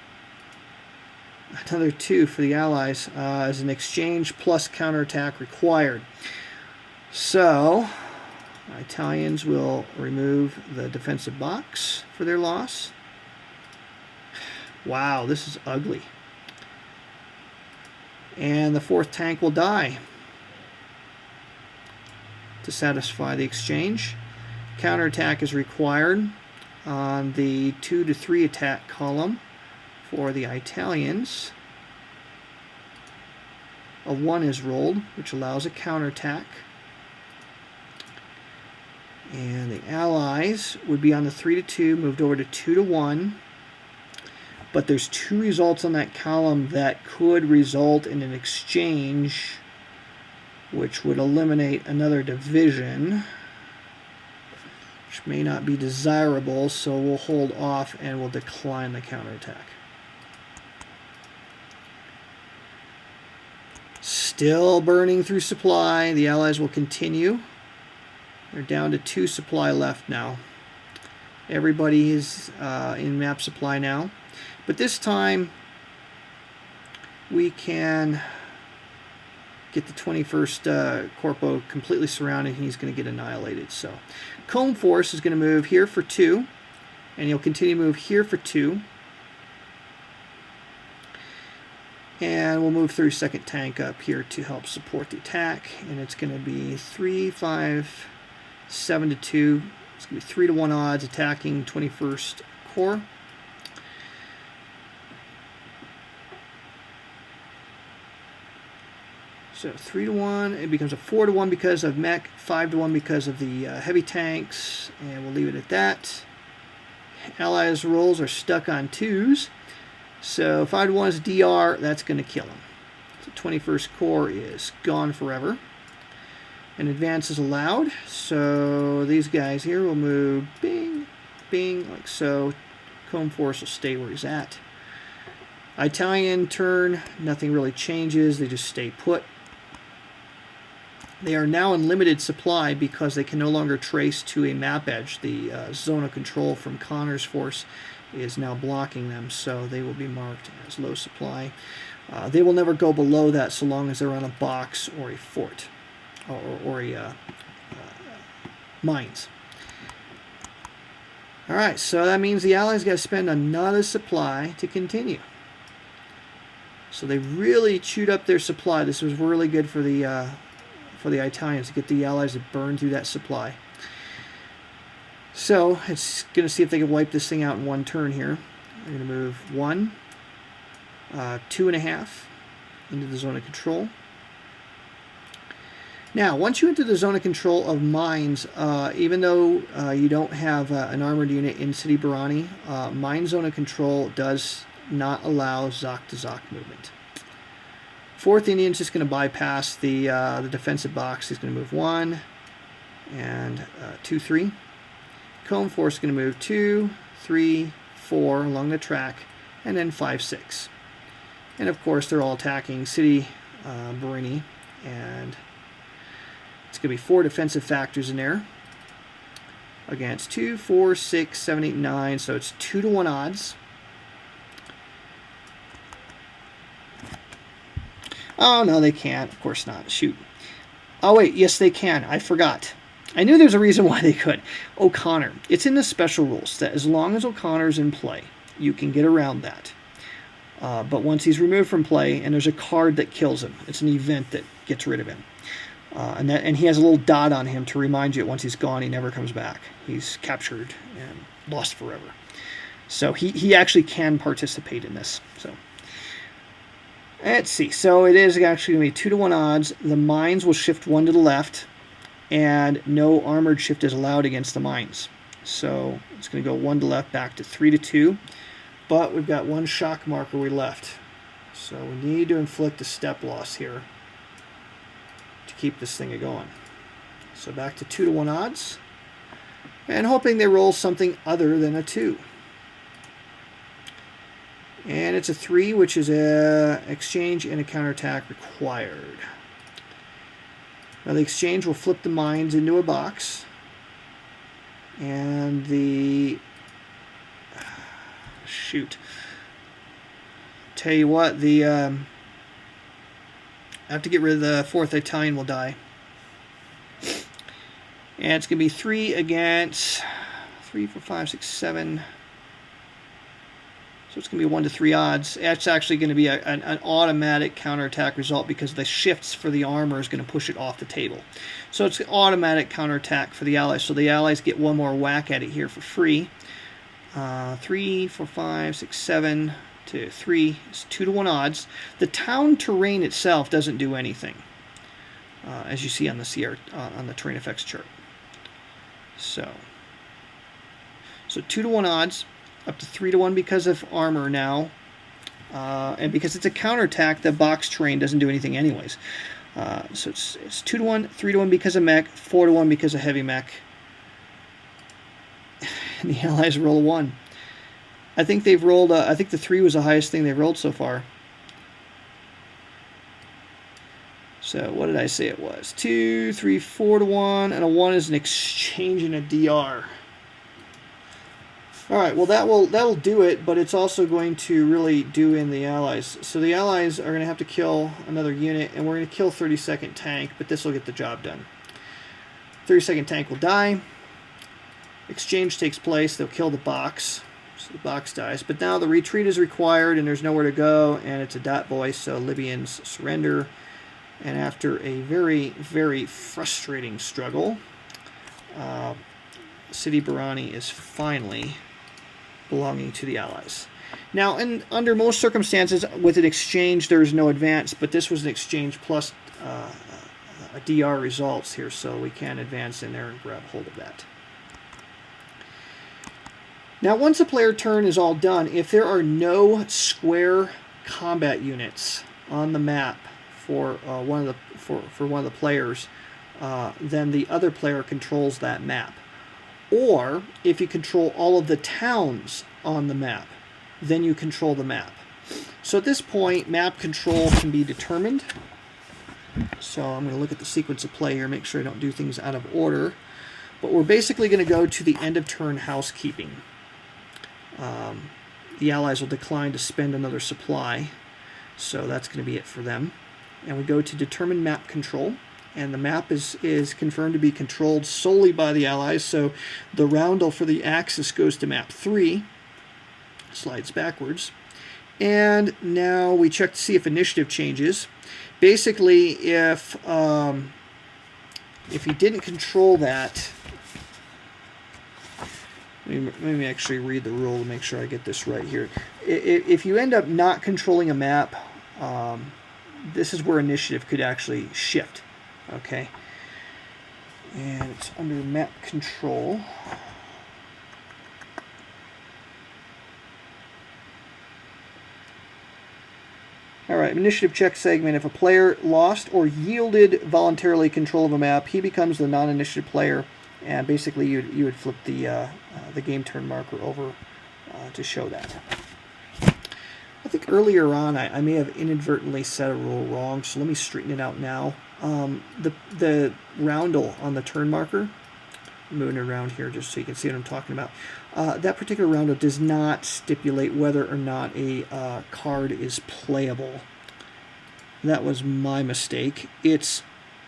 Another 2 for the Allies as an exchange plus counterattack required. So Italians will remove the defensive box for their loss. Wow, this is ugly. And the 4th tank will die to satisfy the exchange. Counterattack is required on the 2 to 3 attack column for the Italians. A 1 is rolled, which allows a counterattack. And the Allies would be on the 3 to 2, moved over to 2 to 1. But there's 2 results on that column that could result in an exchange, which would eliminate another division, which may not be desirable, so we'll hold off and we'll decline the counterattack. Still burning through supply. The Allies will continue. They're down to 2 supply left now. Everybody is in map supply now. But this time, we can get the 21st Corpo completely surrounded, and he's going to get annihilated. So, Comb Force is going to move here for 2, and he'll continue to move here for 2. And we'll move 32nd tank up here to help support the attack, and it's going to be 3, 5, 7 to 2. It's going to be 3 to 1 odds attacking 21st Corps. So 3 to 1, it becomes a 4 to 1 because of mech, 5 to 1 because of the heavy tanks, and we'll leave it at that. Allies rolls are stuck on 2s, so 5 to 1 is DR, that's going to kill him. So 21st Corps is gone forever. And advance is allowed, so these guys here will move bing, bing, like so. Comb Force will stay where he's at. Italian turn, nothing really changes, they just stay put. They are now in limited supply because they can no longer trace to a map edge. The zone of control from Connor's force is now blocking them, so they will be marked as low supply. They will never go below that so long as they're on a box or a fort or a mines. Alright, so that means the Allies got to spend another supply to continue. So they really chewed up their supply. This was really good for the Italians to get the Allies to burn through that supply. So it's going to see if they can wipe this thing out in one turn here. They're going to move 1, 2.5 into the zone of control. Now, once you enter the zone of control of mines, even though you don't have an armored unit in City Barani, mine zone of control does not allow Zoc to Zoc movement. 4th Indian's just going to bypass the defensive box. He's going to move 1 and 2, 3. Comb Force is going to move 2, 3, 4 along the track, and then 5, 6. And of course, they're all attacking City Barini, and it's going to be 4 defensive factors in there against 2, 4, 6, 7, 8, 9. So it's 2 to 1 odds. Oh, no, they can't. Of course not. Shoot. Oh, wait. Yes, they can. I forgot. I knew there was a reason why they could. O'Connor. It's in the special rules that as long as O'Connor's in play, you can get around that. But once he's removed from play, and there's a card that kills him, it's an event that gets rid of him. And he has a little dot on him to remind you that once he's gone, he never comes back. He's captured and lost forever. So he actually can participate in this. So let's see. So it is actually going to be 2 to 1 odds. The mines will shift 1 to the left, and no armored shift is allowed against the mines. So it's going to go 1 to left, back to 3 to 2. But we've got 1 shock marker we left. So we need to inflict a step loss here to keep this thing going. So back to 2 to 1 odds, and hoping they roll something other than a 2. And it's a 3, which is a exchange and a counterattack required. Now the exchange will flip the mines into a box, and the shoot. Tell you what, the I have to get rid of the 4th Italian will die. And it's going to be 3 against 3, 4, 5, 6, 7. So it's going to be 1 to 3 odds. It's actually going to be an automatic counterattack result because the shifts for the armor is going to push it off the table. So it's an automatic counterattack for the Allies. So the Allies get one more whack at it here for free. 3, 4, 5, 6, 7 to 3. It's 2 to 1 odds. The town terrain itself doesn't do anything, as you see on the on the terrain effects chart. So 2 to 1 odds. Up to 3 to 1 because of armor now. And because it's a counterattack, the box terrain doesn't do anything anyways. So it's 2 to 1, 3 to 1 because of mech, 4 to 1 because of heavy mech. And the Allies roll a 1. I think they've rolled, I think the 3 was the highest thing they've rolled so far. So what did I say it was? 2, 3, 4 to 1, and a 1 is an exchange and a DR. All right, well that'll do it, but it's also going to really do in the Allies. So the Allies are going to have to kill another unit, and we're going to kill 32nd tank, but this will get the job done. 32nd tank will die. Exchange takes place. They'll kill the box, so the box dies. But now the retreat is required, and there's nowhere to go, and it's a dot boy, so Libyans surrender. And after a very, very frustrating struggle, Sidi Barrani is finally belonging to the Allies. Now, under most circumstances, with an exchange, there is no advance, but this was an exchange plus a DR results here, so we can advance in there and grab hold of that. Now, once a player turn is all done, if there are no square combat units on the map for one of the players, then the other player controls that map. Or, if you control all of the towns on the map, then you control the map. So at this point, map control can be determined. So I'm going to look at the sequence of play here, make sure I don't do things out of order. But we're basically going to go to the end of turn housekeeping. The Allies will decline to spend another supply, so that's going to be it for them. And we go to determine map control. And the map is confirmed to be controlled solely by the Allies, so the roundel for the Axis goes to map 3, slides backwards. And now we check to see if initiative changes. Basically, if you didn't control that, let me actually read the rule to make sure I get this right here. If you end up not controlling a map, this is where initiative could actually shift. Okay, and it's under map control. All right, initiative check segment. If a player lost or yielded voluntarily control of a map, he becomes the non-initiative player, and basically you would flip the game turn marker over to show that. I think earlier on I may have inadvertently set a rule wrong, so let me straighten it out now. The roundel on the turn marker, I'm moving it around here just so you can see what I'm talking about. That particular roundel does not stipulate whether or not a card is playable. That was my mistake. It's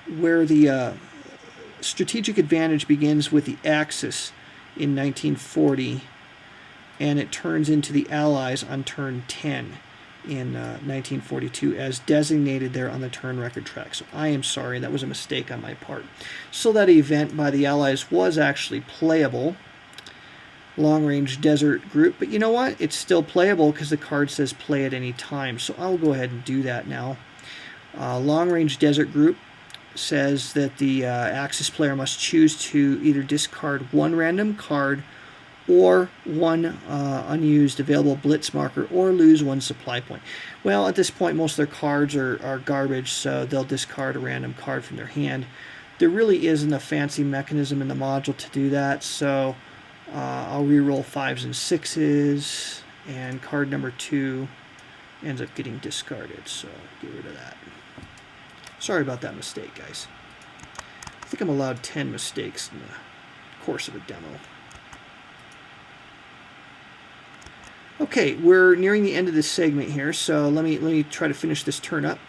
where the strategic advantage begins with the Axis in 1940, and it turns into the Allies on turn 10 in 1942 as designated there on the turn record track. So I am sorry, that was a mistake on my part. So that event by the Allies was actually playable. Long-range desert group, but you know what? It's still playable because the card says play at any time. So I'll go ahead and do that now. Long-range desert group says that the Axis player must choose to either discard one random card or one unused available blitz marker, or lose one supply point. Well, at this point, most of their cards are garbage, so they'll discard a random card from their hand. There really isn't a fancy mechanism in the module to do that, so I'll re-roll 5s and 6s, and card number 2 ends up getting discarded, so get rid of that. Sorry about that mistake, guys. I think I'm allowed 10 mistakes in the course of a demo. Okay, we're nearing the end of this segment here, so let me try to finish this turn up.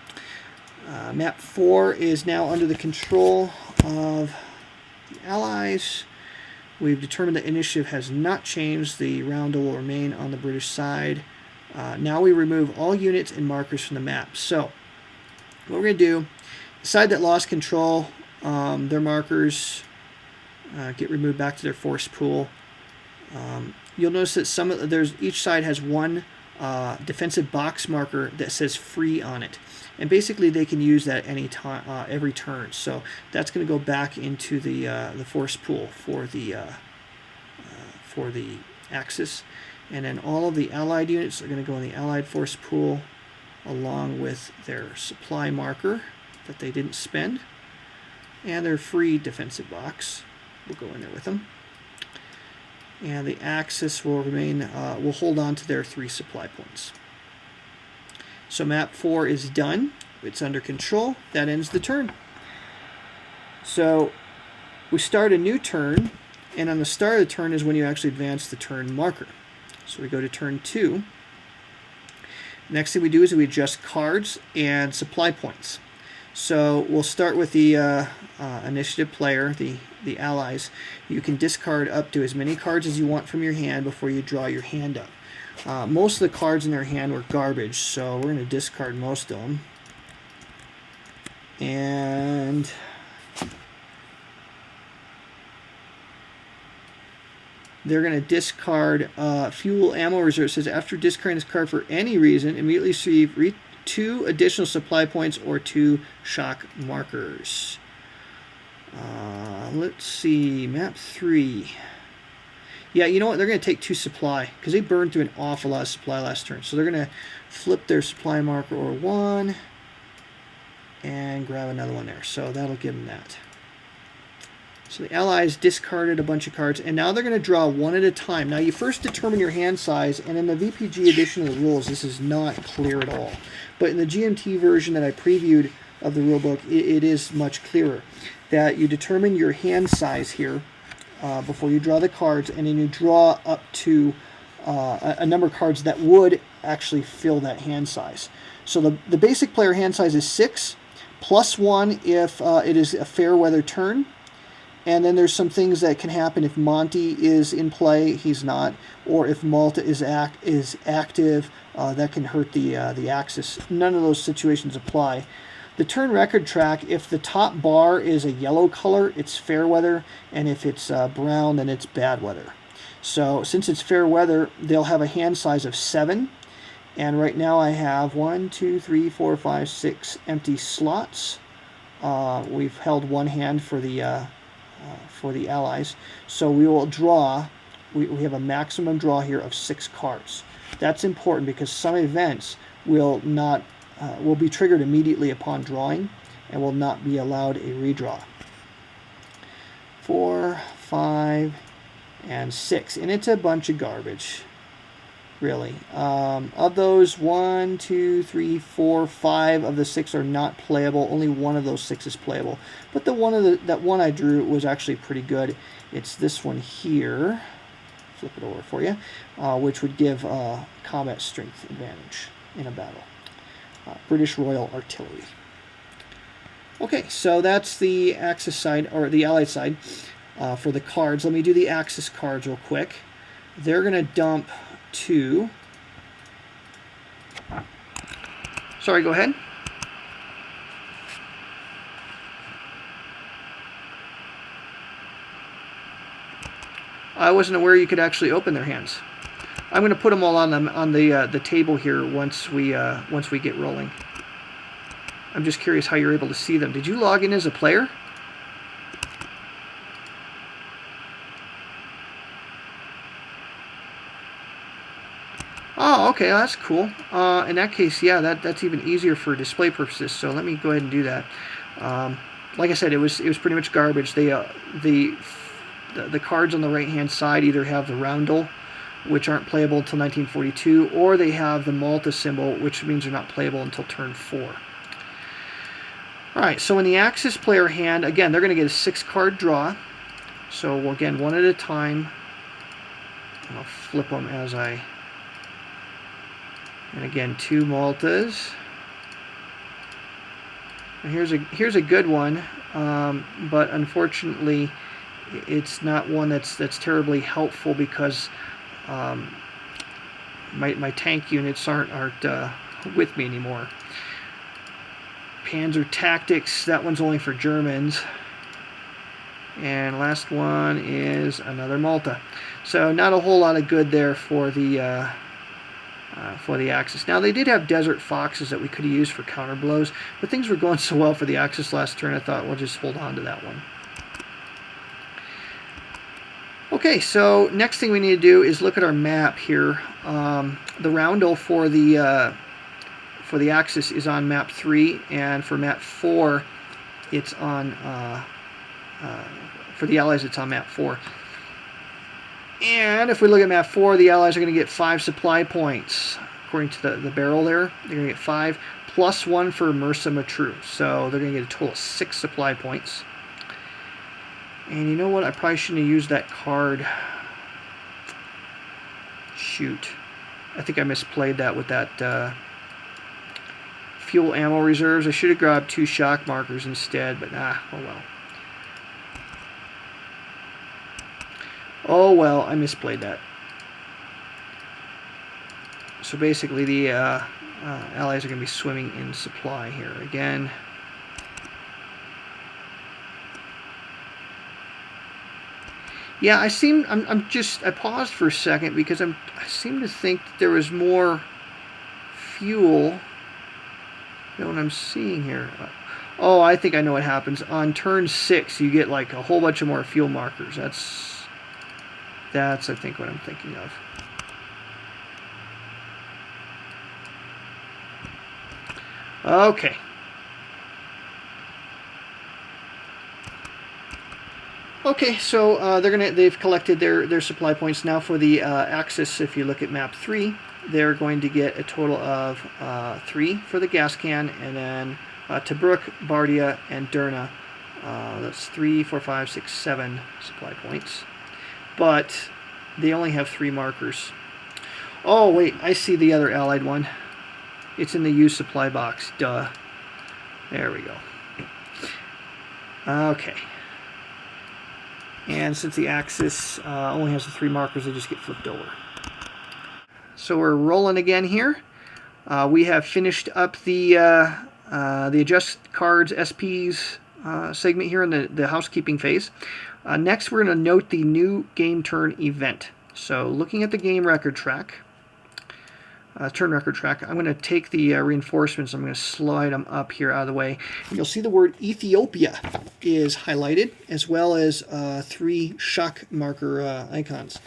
Map 4 is now under the control of the Allies. We've determined that initiative has not changed. The roundel will remain on the British side. Now we remove all units and markers from the map. So what we're going to do, the side that lost control, their markers get removed back to their force pool. You'll notice that each side has one defensive box marker that says free on it, and basically they can use that any time, every turn. So that's going to go back into the force pool for the Axis, and then all of the Allied units are going to go in the Allied force pool along with their supply marker that they didn't spend, and their free defensive box will go in there with them. And the Axis will will hold on to their 3 supply points. So map 4 is done. It's under control. That ends the turn. So we start a new turn, and on the start of the turn is when you actually advance the turn marker. So we go to turn 2. Next thing we do is we adjust cards and supply points. So we'll start with the initiative player, the allies. You can discard up to as many cards as you want from your hand before you draw your hand up. Most of the cards in their hand were garbage, so we're going to discard most of them. And they're going to discard fuel ammo reserve. It says after discarding this card for any reason, immediately receive 2 additional supply points or 2 shock markers. Let's see, map 3. Yeah, you know what? They're going to take 2 supply because they burned through an awful lot of supply last turn. So they're going to flip their supply marker or 1 and grab another one there. So that'll give them that. So the Allies discarded a bunch of cards, and now they're going to draw one at a time. Now you first determine your hand size, and in the VPG edition of the rules, this is not clear at all. But in the GMT version that I previewed of the rulebook, it is much clearer. That you determine your hand size here before you draw the cards, and then you draw up to a number of cards that would actually fill that hand size. So the basic player hand size is 6, plus 1 if it is a fair weather turn. And then there's some things that can happen if Monty is in play, he's not, or if Malta is active, that can hurt the Axis. None of those situations apply. The turn record track, if the top bar is a yellow color, it's fair weather, and if it's brown, then it's bad weather. So since it's fair weather, they'll have a hand size of 7, and right now I have 1, 2, 3, 4, 5, 6 empty slots. We've held one hand for the Allies, so we will draw. We have a maximum draw here of 6 cards. That's important because some events will be triggered immediately upon drawing and will not be allowed a redraw. 4, 5, and 6, and it's a bunch of garbage, really. Of those, 1, 2, 3, 4, 5 of the 6 are not playable. Only one of those 6 is playable. But that one I drew was actually pretty good. It's this one here. Flip it over for you, which would give combat strength advantage in a battle. British Royal Artillery. Okay, so that's the Axis side, or the Allied side, for the cards. Let me do the Axis cards real quick. They're going to dump 2. Sorry, go ahead. I wasn't aware you could actually open their hands. I'm going to put them all on the table here once we get rolling. I'm just curious how you're able to see them. Did you log in as a player? Oh, okay, that's cool. In that case, yeah, that's even easier for display purposes. So let me go ahead and do that. Like I said, it was pretty much garbage. The cards on the right-hand side either have the roundel, which aren't playable until 1942, or they have the Malta symbol, which means they're not playable until turn 4. Alright, so in the Axis player hand, again, they're going to get a 6-card draw. So, again, one at a time. I'll flip them as I... And again, 2 Maltas. And here's a good one, but unfortunately, it's not one that's terribly helpful because my tank units aren't with me anymore. Panzer Tactics, that one's only for Germans. And last one is another Malta. So not a whole lot of good there for the Axis. Now they did have Desert Foxes that we could have used for counter blows, but things were going so well for the Axis last turn, I thought we'll just hold on to that one. Okay, so next thing we need to do is look at our map here. The roundel for the Axis is on map 3, and for map 4, it's on for the Allies, it's on map 4. And if we look at map 4, the Allies are going to get 5 supply points. According to the barrel there, they're going to get 5, plus 1 for Mersa Matru. So they're going to get a total of 6 supply points. And you know what? I probably shouldn't have used that card. Shoot. I think I misplayed that with that fuel ammo reserves. I should have grabbed 2 shock markers instead, but oh well. Oh well, I misplayed that. So basically the Allies are going to be swimming in supply here again. Yeah, I paused for a second because I seem to think that there was more fuel than what I'm seeing here. Oh, I think I know what happens. On turn 6, you get like a whole bunch of more fuel markers. That's I think what I'm thinking of. Okay. Okay, so they've collected their supply points. Now for the Axis, if you look at map 3, they're going to get a total of 3 for the gas can, and then Tobruk, Bardia, and Derna. That's 3, 4, 5, 6, 7 supply points. But they only have 3 markers. Oh wait, I see the other Allied one. It's in the used supply box. Duh. There we go. Okay. And since the Axis only has the 3 markers, they just get flipped over. So we're rolling again here. We have finished up the adjust cards SPs segment here in the housekeeping phase. Next, we're going to note the new game turn event. So looking at the game record track, turn record track, I'm going to take the reinforcements, I'm going to slide them up here out of the way. And you'll see the word Ethiopia is highlighted, as well as 3 shock marker icons.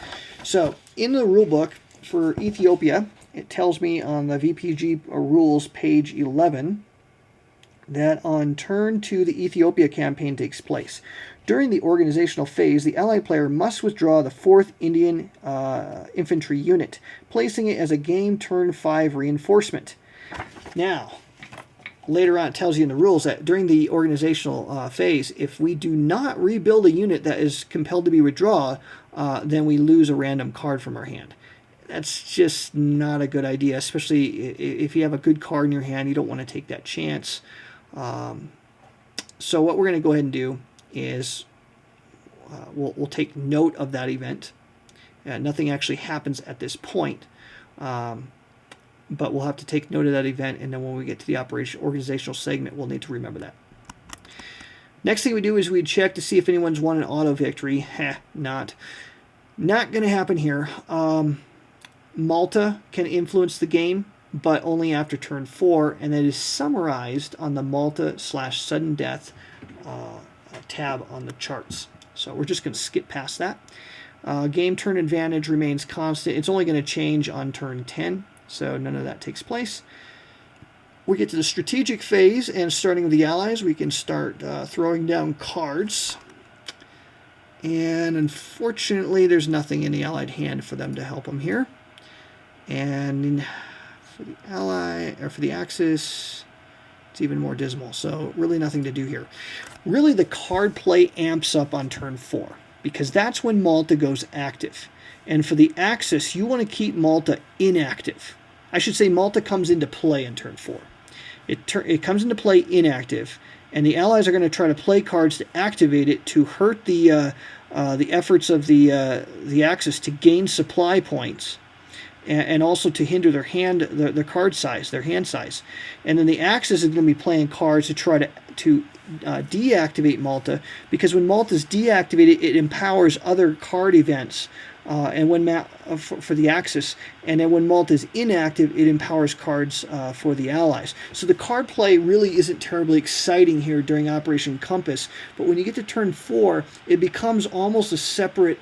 So in the rule book for Ethiopia, it tells me on the VPG rules page 11 that on turn 2 the Ethiopia campaign takes place. During the organizational phase, the Allied player must withdraw the 4th Indian Infantry Unit, placing it as a game turn 5 reinforcement. Now, later on it tells you in the rules that during the organizational phase, if we do not rebuild a unit that is compelled to be withdrawn, then we lose a random card from our hand. That's just not a good idea, especially if you have a good card in your hand. You don't want to take that chance. So what we're going to go ahead and do is we'll take note of that event. Nothing actually happens at this point, but we'll have to take note of that event, and then when we get to the organizational segment, we'll need to remember that. Next thing we do is we check to see if anyone's won an auto victory. Not going to happen here. Malta can influence the game, but only after turn 4, and that is summarized on the Malta/sudden death tab on the charts. So we're just going to skip past that. Game turn advantage remains constant. It's only going to change on turn 10, so none of that takes place. We get to the strategic phase, and starting with the Allies, we can start throwing down cards. And unfortunately, there's nothing in the Allied hand for them to help them here. And for the Axis, it's even more dismal. So really nothing to do here. Really, the card play amps up on turn 4, because that's when Malta goes active. And for the Axis, you want to keep Malta inactive. I should say Malta comes into play in turn 4. It comes into play inactive, and the Allies are going to try to play cards to activate it to hurt the efforts of the Axis to gain supply points. and also to hinder their card size, their hand size. And then the Axis is going to be playing cards to try to deactivate Malta, because when Malta is deactivated, it empowers other card events. And when for the Axis, and then when Malta is inactive, it empowers cards for the Allies. So the card play really isn't terribly exciting here during Operation Compass, but when you get to turn 4, it becomes almost a separate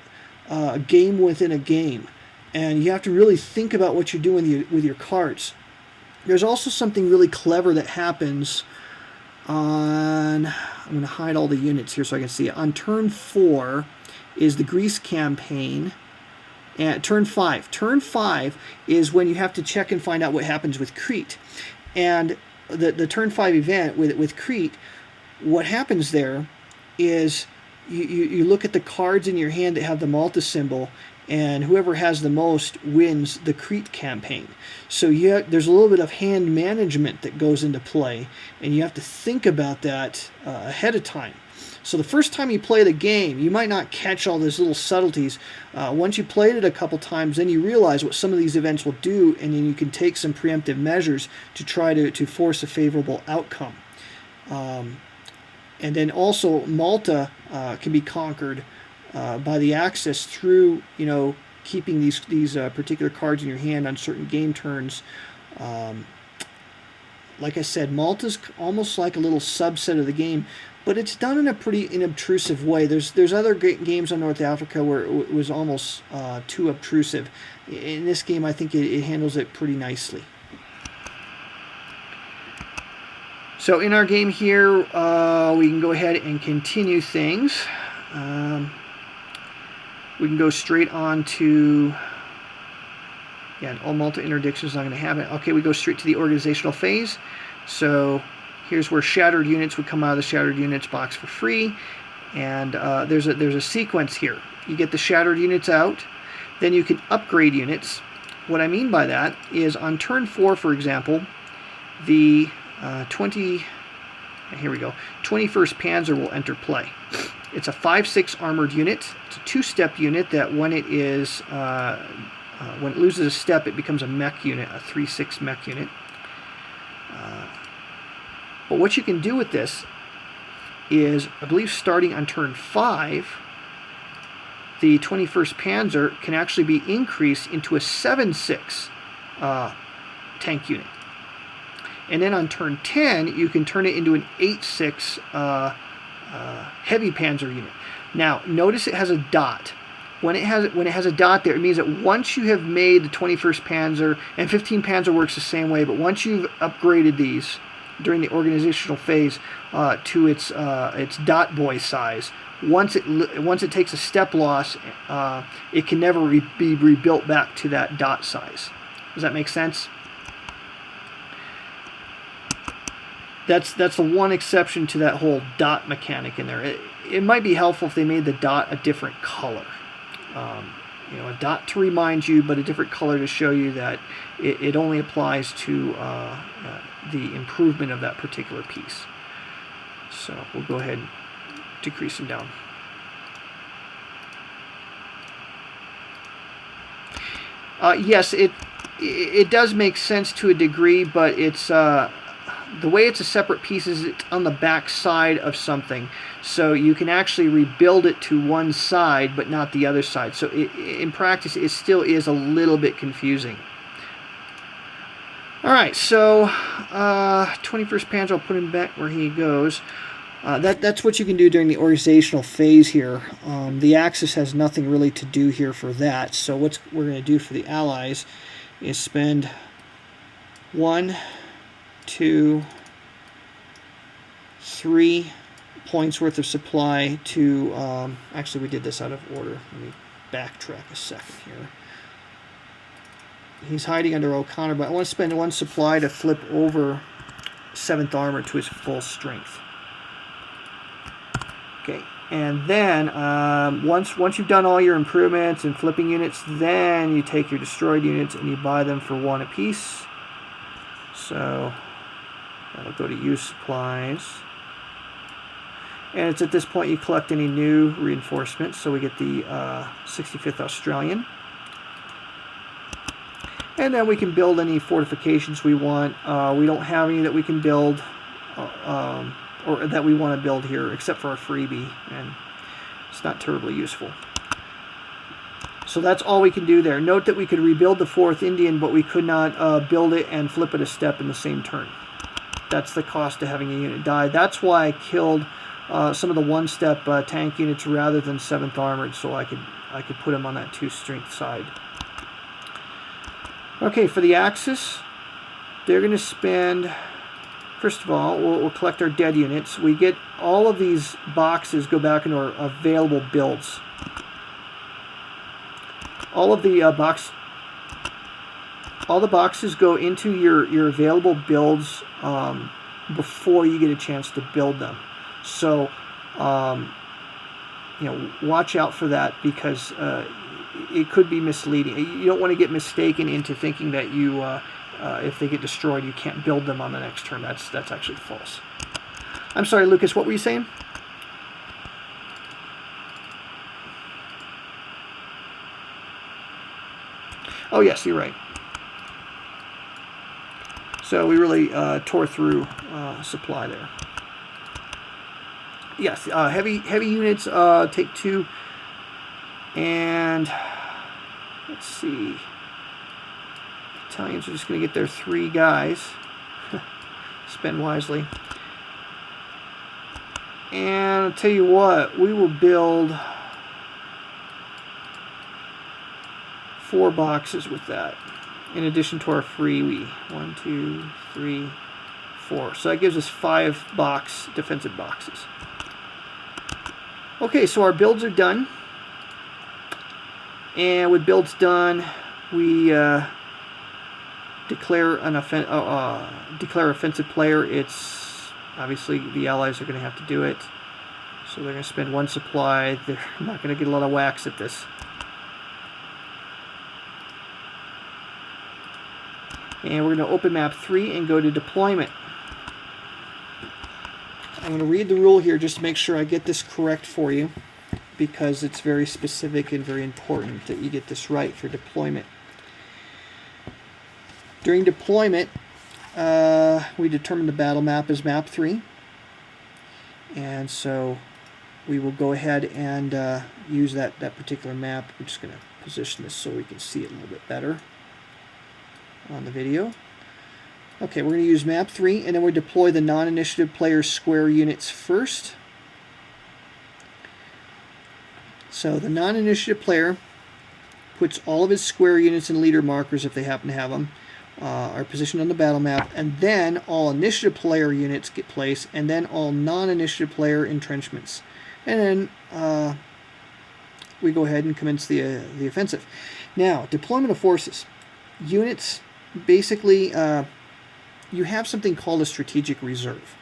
game within a game, and you have to really think about what you're doing with your cards. There's also something really clever that happens on, I'm going to hide all the units here so I can see it. On turn 4 is the Greece campaign. And turn 5 is when you have to check and find out what happens with Crete. And the turn 5 event with Crete, what happens there is you look at the cards in your hand that have the Malta symbol, and whoever has the most wins the Crete campaign. So there's a little bit of hand management that goes into play, and you have to think about that ahead of time. So the first time you play the game, you might not catch all these little subtleties. Once you played it a couple times, then you realize what some of these events will do, and then you can take some preemptive measures to try to force a favorable outcome. And then also Malta can be conquered by the Axis through, keeping these particular cards in your hand on certain game turns. Like I said, Malta's almost like a little subset of the game, but it's done in a pretty inobtrusive way. There's other great games on North Africa where it was almost too obtrusive. In this game, I think it handles it pretty nicely. So in our game here, we can go ahead and continue things. We can go straight on to, all Malta interdiction is not going to happen. Okay, we go straight to the organizational phase. So here's where shattered units would come out of the shattered units box for free. And there's a sequence here. You get the shattered units out, then you can upgrade units. What I mean by that is on turn 4, for example, the 21st Panzer will enter play. It's a 5/6 armored unit. It's a 2-step unit that when it loses a step, it becomes a mech unit, a 3/6 mech unit. But what you can do with this is, I believe starting on turn 5, the 21st Panzer can actually be increased into a 7/6 tank unit. And then on turn 10, you can turn it into an 8/6 heavy panzer unit. Now, notice it has a dot. When it has a dot there, it means that once you have made the 21st Panzer, and 15 Panzer works the same way, but once you've upgraded these during the organizational phase to its dot boy size, once it takes a step loss, it can never be rebuilt back to that dot size. Does that make sense? That's the one exception to that whole dot mechanic in there. It might be helpful if they made the dot a different color. A dot to remind you, but a different color to show you that it only applies to the improvement of that particular piece. So we'll go ahead and decrease them down. Yes, it does make sense to a degree, but it's the way it's a separate piece is it's on the back side of something, so you can actually rebuild it to one side but not the other side. So in practice it still is a little bit confusing. Alright, so 21st Panzer, I'll put him back where he goes. That's what you can do during the organizational phase here. The Axis has nothing really to do here for that, so what we're going to do for the Allies is spend 1, 2, 3 points worth of supply to, actually we did this out of order. Let me backtrack a second here. He's hiding under O'Connor, but I want to spend 1 supply to flip over 7th Armor to his full strength. Okay, and then once you've done all your improvements and flipping units, then you take your destroyed units and you buy them for 1 apiece. So that'll go to use supplies. And it's at this point you collect any new reinforcements. So we get the 65th Australian. And then we can build any fortifications we want. We don't have any that we can build or that we want to build here, except for a freebie, and it's not terribly useful. So that's all we can do there. Note that we could rebuild the 4th Indian, but we could not build it and flip it a step in the same turn. That's the cost of having a unit die. That's why I killed some of the 1-step tank units rather than 7th Armored, so I could put them on that 2-strength side. Okay, for the Axis, they're going to spend, first of all, we'll collect our dead units. We get all of these boxes go back into our available builds. All of the all the boxes go into your available builds before you get a chance to build them. So, you know, watch out for that, because it could be misleading. You don't want to get mistaken into thinking that you, if they get destroyed, you can't build them on the next turn. That's actually false. I'm sorry, Lucas, what were you saying? Oh, yes, you're right. So we really tore through supply there. Yes, heavy units take 2. And let's see. Italians are just going to get their 3 guys. Spend wisely. And I'll tell you what, we will build 4 boxes with that, in addition to our freebie. 1, 2, 3, 4. So that gives us 5 defensive boxes. Okay, so our builds are done. And with builds done, we declare offensive player. It's obviously the Allies are going to have to do it, so they're going to spend 1 supply. They're not going to get a lot of whacks at this. And we're going to open map 3 and go to deployment. I'm going to read the rule here just to make sure I get this correct for you, because it's very specific and very important that you get this right for deployment. During deployment, we determine the battle map as map 3. And so we will go ahead and use that particular map. We're just going to position this so we can see it a little bit better on the video. Okay, we're going to use map 3, and then we deploy the non-initiative player's square units first. So the non-initiative player puts all of his square units and leader markers, if they happen to have them, are positioned on the battle map, and then all initiative player units get placed, and then all non-initiative player entrenchments. And then we go ahead and commence the offensive. Now, deployment of forces. Units, basically, you have something called a strategic reserve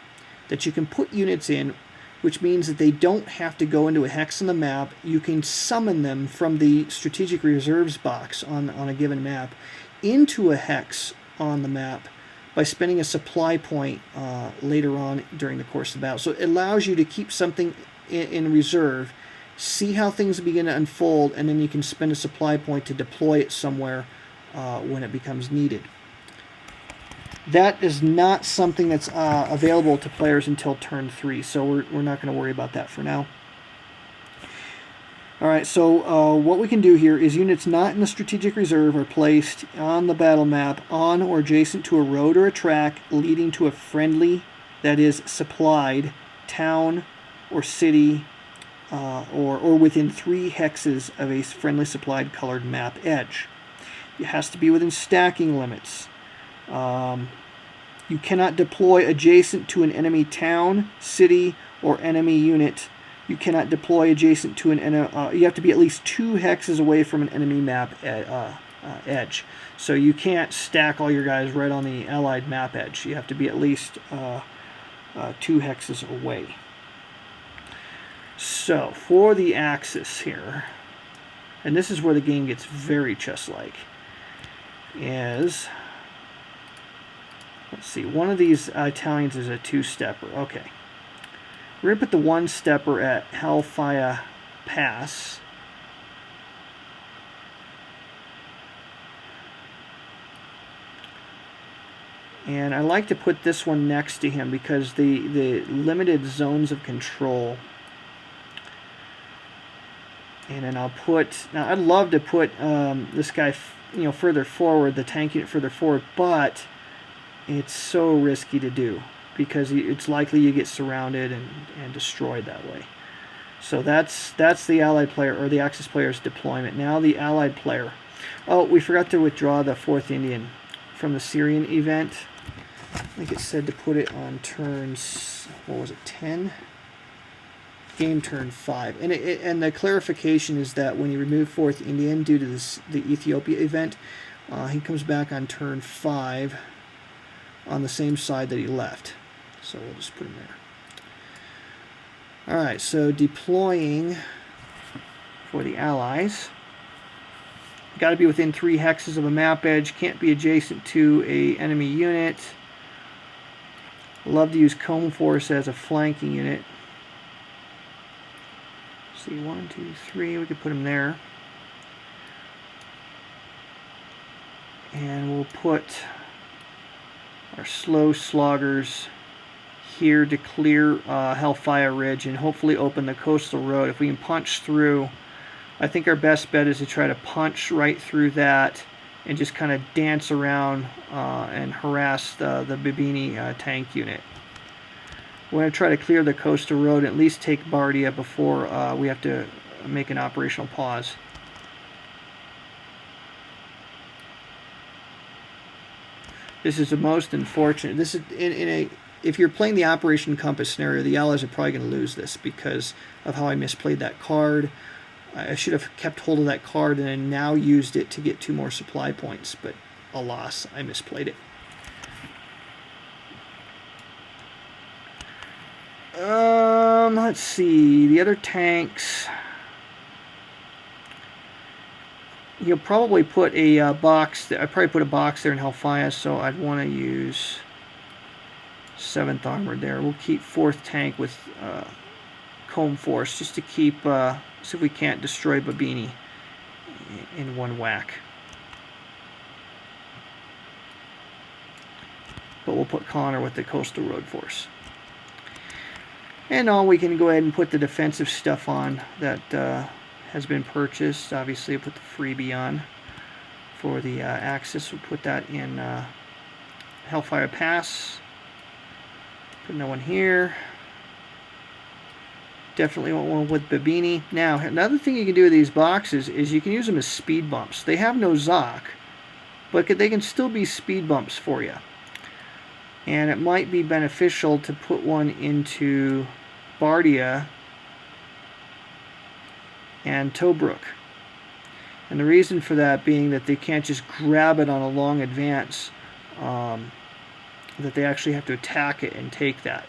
that you can put units in, which means that they don't have to go into a hex on the map. You can summon them from the strategic reserves box on a given map into a hex on the map by spending a supply point later on during the course of the battle. So it allows you to keep something in reserve, see how things begin to unfold, and then you can spend a supply point to deploy it somewhere when it becomes needed. That is not something that's available to players until turn 3, so we're not going to worry about that for now. Alright, so what we can do here is units not in the strategic reserve are placed on the battle map on or adjacent to a road or a track leading to a friendly, that is supplied, town or city, or within 3 hexes of a friendly supplied colored map edge. It has to be within stacking limits. You cannot deploy adjacent to an enemy town, city, or enemy unit. You cannot deploy adjacent to an enemy. You have to be at least 2 hexes away from an enemy map edge. So you can't stack all your guys right on the allied map edge. You have to be at least 2 hexes away. So for the Axis here, and this is where the game gets very chess-like, is, let's see, one of these Italians is a 2-stepper. Okay. We're going to put the 1-stepper at Hellfire Pass. And I like to put this one next to him because the limited zones of control. And then I'll put, now I'd love to put this guy, further forward, the tank unit further forward, but it's so risky to do because it's likely you get surrounded and destroyed that way. So that's the Allied player, or the Axis player's deployment. Now the Allied player. Oh, we forgot to withdraw the 4th Indian from the Syrian event. I think it said to put it on turns, what was it, 10? Game turn 5. And the clarification is that when you remove 4th Indian due to the Ethiopia event, he comes back on turn 5 on the same side that he left. So we'll just put him there. Alright, so deploying for the Allies. Got to be within 3 hexes of a map edge. Can't be adjacent to a enemy unit. Love to use Comb Force as a flanking unit. See, 1, 2, 3. We could put him there. And we'll put our slow sloggers here to clear Hellfire Ridge and hopefully open the coastal road. If we can punch through, I think our best bet is to try to punch right through that and just kind of dance around and harass the Bibini tank unit. We're going to try to clear the coastal road and at least take Bardia before we have to make an operational pause. This is the most unfortunate. This is if you're playing the Operation Compass scenario, the Allies are probably going to lose this because of how I misplayed that card. I should have kept hold of that card and then now used it to get 2 more supply points, but alas, I misplayed it. Let's see, the other tanks. You'll probably put a box. I'd probably put a box there in Hellfire, so I'd want to use 7th Armored there. We'll keep 4th tank with Comb Force just to keep, see if we can't destroy Babini in one whack. But we'll put Connor with the Coastal Road Force. And now we can go ahead and put the defensive stuff on that has been purchased. Obviously, I'll put the freebie on for the Axis. We'll put that in Hellfire Pass. Put no one here. Definitely want one with Babini. Now, another thing you can do with these boxes is you can use them as speed bumps. They have no Zoc, but they can still be speed bumps for you. And it might be beneficial to put one into Bardia and Tobruk. And the reason for that being that they can't just grab it on a long advance, that they actually have to attack it and take that.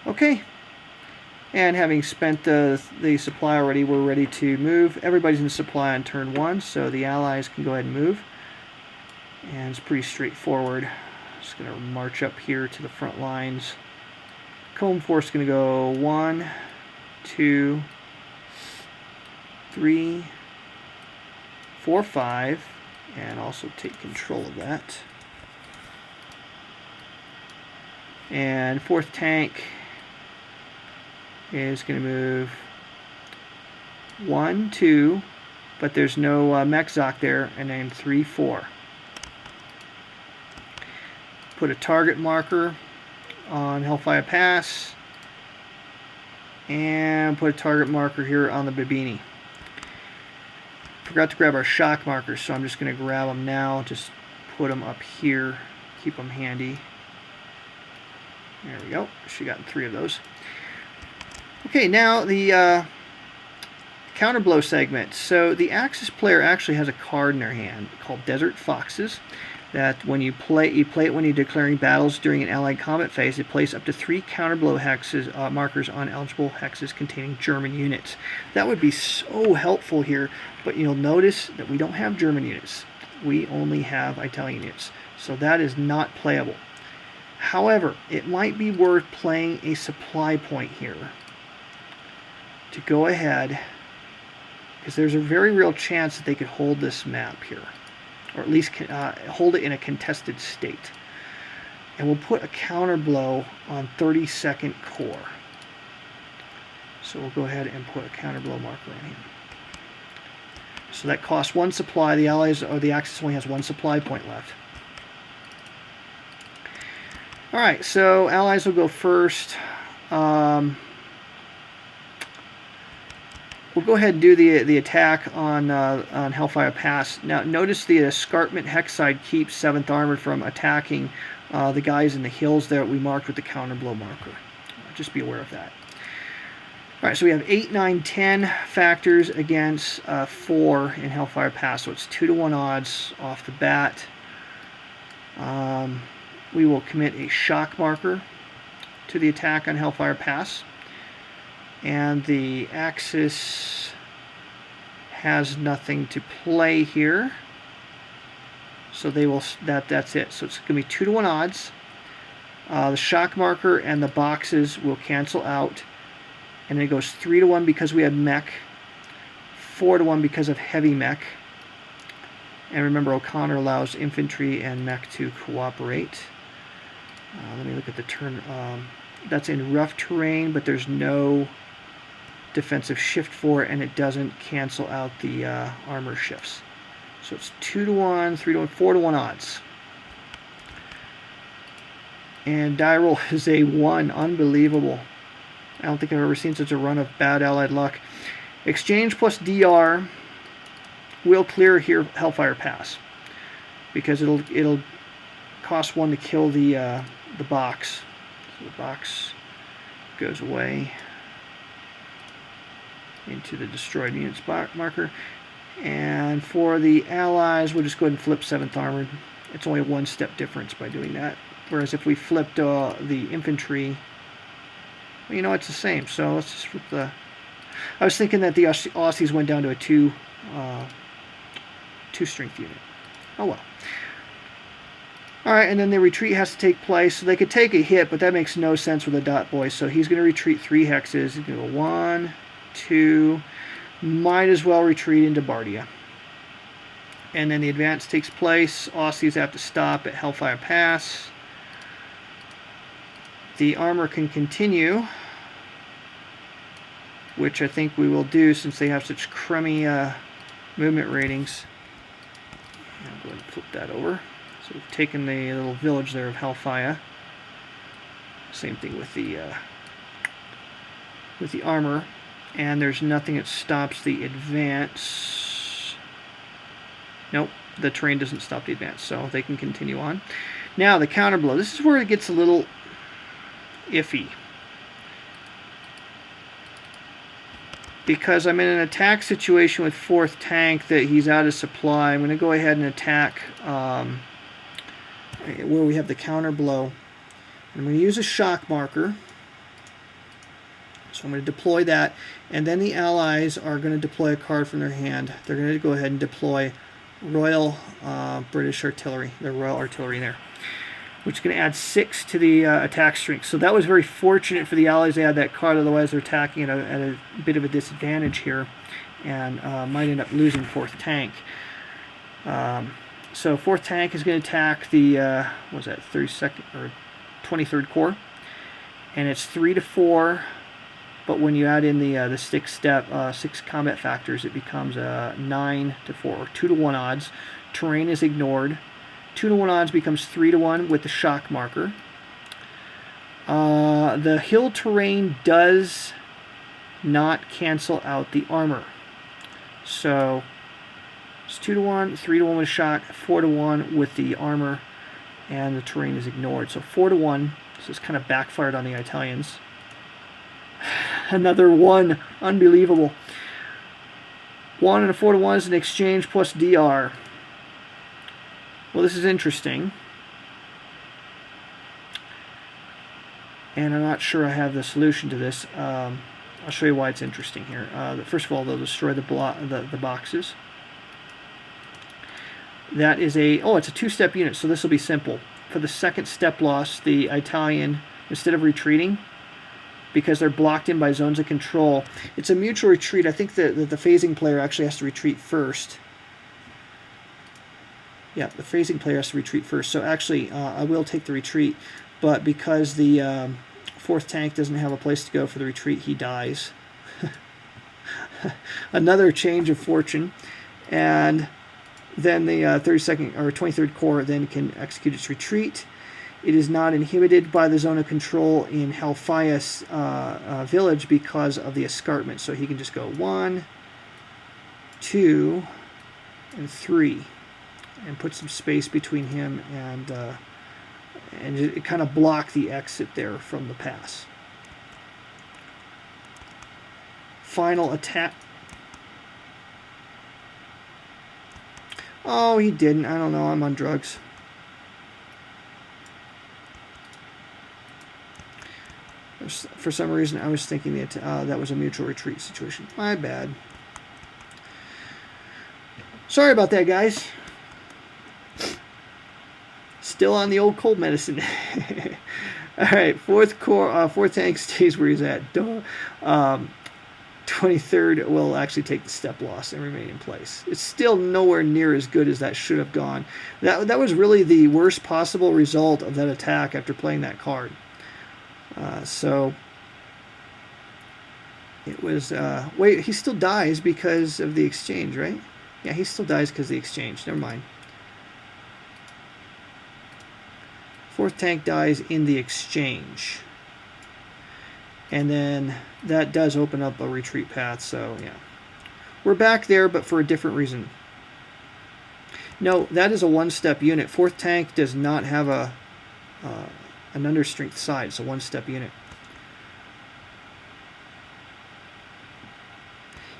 Okay, and having spent the supply already, we're ready to move. Everybody's in supply on turn 1, so the Allies can go ahead and move. And it's pretty straightforward. Just going to march up here to the front lines. Comb Force is going to go 1, 2, 3, 4, 5, and also take control of that. And 4th tank is going to move 1, 2, but there's no mech Zoc there, and then 3, 4. Put a target marker on Hellfire Pass, and put a target marker here on the Babini. Forgot to grab our shock markers, so I'm just going to grab them now. Just put them up here, keep them handy. There we go. She got 3 of those. Okay, now the counterblow segment. So the Axis player actually has a card in their hand called Desert Foxes. That when you play it when you're declaring battles during an Allied combat phase. It plays up to 3 counterblow hexes markers on eligible hexes containing German units. That would be so helpful here, but you'll notice that we don't have German units. We only have Italian units, so that is not playable. However, it might be worth playing a supply point here to go ahead because there's a very real chance that they could hold this map here, or at least hold it in a contested state. And we'll put a counter blow on 32nd Corps. So we'll go ahead and put a counter blow marker on here. So that costs 1 supply. The Allies, or the Axis, only has 1 supply point left. All right, so Allies will go first. We'll go ahead and do the attack on Hellfire Pass. Now, notice the escarpment hex side keeps 7th Armored from attacking the guys in the hills there that we marked with the counter blow marker. Just be aware of that. All right, so we have 8, 9, 10 factors against 4 in Hellfire Pass, so it's 2-to-1 odds off the bat. We will commit a shock marker to the attack on Hellfire Pass, and the Axis has nothing to play here, so they will. That's it. So it's going to be 2-to-1 odds. The shock marker and the boxes will cancel out. And then it goes 3-to-1 because we have mech, 4-to-1 because of heavy mech. And remember, O'Connor allows infantry and mech to cooperate. Let me look at the turn. That's in rough terrain, but there's no defensive shift for it, and it doesn't cancel out the armor shifts. So it's 2-to-1, 3-to-1, 4-to-1 odds. And die roll is a 1. Unbelievable. I don't think I've ever seen such a run of bad Allied luck. Exchange plus DR will clear here Hellfire Pass, because it'll cost 1 to kill the box. So the box goes away into the destroyed units marker. And for the Allies, we'll just go ahead and flip 7th Armored. It's only a 1-step difference by doing that. Whereas if we flipped the infantry, well, you know, it's the same. So let's just flip the... I was thinking that the Aussies went down to a 2-strength unit. Oh well. Alright, and then the retreat has to take place. So they could take a hit, but that makes no sense with a dot boy. So he's going to retreat 3 hexes. He's going to go 1, 2... Might as well retreat into Bardia. And then the advance takes place. Aussies have to stop at Hellfire Pass. The armor can continue, which I think we will do since they have such crummy movement ratings. I'll go ahead and flip that over. So we've taken the little village there of Hellfire. Same thing with the armor. And there's nothing that stops the advance. Nope, the terrain doesn't stop the advance, so they can continue on. Now, the counter blow. This is where it gets a little iffy, because I'm in an attack situation with 4th tank that he's out of supply. I'm going to go ahead and attack where we have the counter blow. I'm going to use a shock marker. So I'm going to deploy that, and then the Allies are going to deploy a card from their hand. They're going to go ahead and deploy Royal British Artillery, the Royal Artillery there, which is going to add 6 to the attack strength. So that was very fortunate for the Allies they had that card, otherwise they're attacking at a bit of a disadvantage here, and might end up losing 4th tank. So 4th tank is going to attack the, what was that, 32nd or 23rd Corps, and it's 3-4. But when you add in the 6 combat factors, it becomes 9-4, or 2-to-1 odds. Terrain is ignored. 2-to-1 odds becomes 3-to-1 with the shock marker. The hill terrain does not cancel out the armor. So it's 2-to-1, 3-to-1 with shock, 4-to-1 with the armor, and the terrain is ignored. So 4-to-1. This is kind of backfired on the Italians. Another 1. Unbelievable. 1 and a 4-to-1 is an exchange plus DR. Well, this is interesting. And I'm not sure I have the solution to this. I'll show you why it's interesting here. First of all, they'll destroy the boxes. That is a... Oh, it's a 2-step unit, so this will be simple. For the 2nd step loss, the Italian, instead of retreating, because they're blocked in by zones of control. It's a mutual retreat. I think that the phasing player actually has to retreat first. Yeah, the phasing player has to retreat first. So actually, I will take the retreat, but because the fourth tank doesn't have a place to go for the retreat, he dies. Another change of fortune, and then the 32nd or 23rd Corps then can execute its retreat. It is not inhibited by the zone of control in Hellfire's village because of the escarpment. So he can just go 1, 2, and 3, and put some space between him and it kind of block the exit there from the pass. Final attack. Oh, he didn't. I don't know. I'm on drugs. For some reason, I was thinking that was a mutual retreat situation. My bad. Sorry about that, guys. Still on the old cold medicine. All right, fourth tank stays where he's at. 23rd will actually take the step loss and remain in place. It's still nowhere near as good as that should have gone. That was really the worst possible result of that attack after playing that card. So it was... wait, he still dies because of the exchange, right? Yeah, he still dies because of the exchange. Never mind. Fourth tank dies in the exchange. And then that does open up a retreat path, so yeah. We're back there, but for a different reason. No, that is a one-step unit. Fourth tank does not have an understrength side. It's a one-step unit.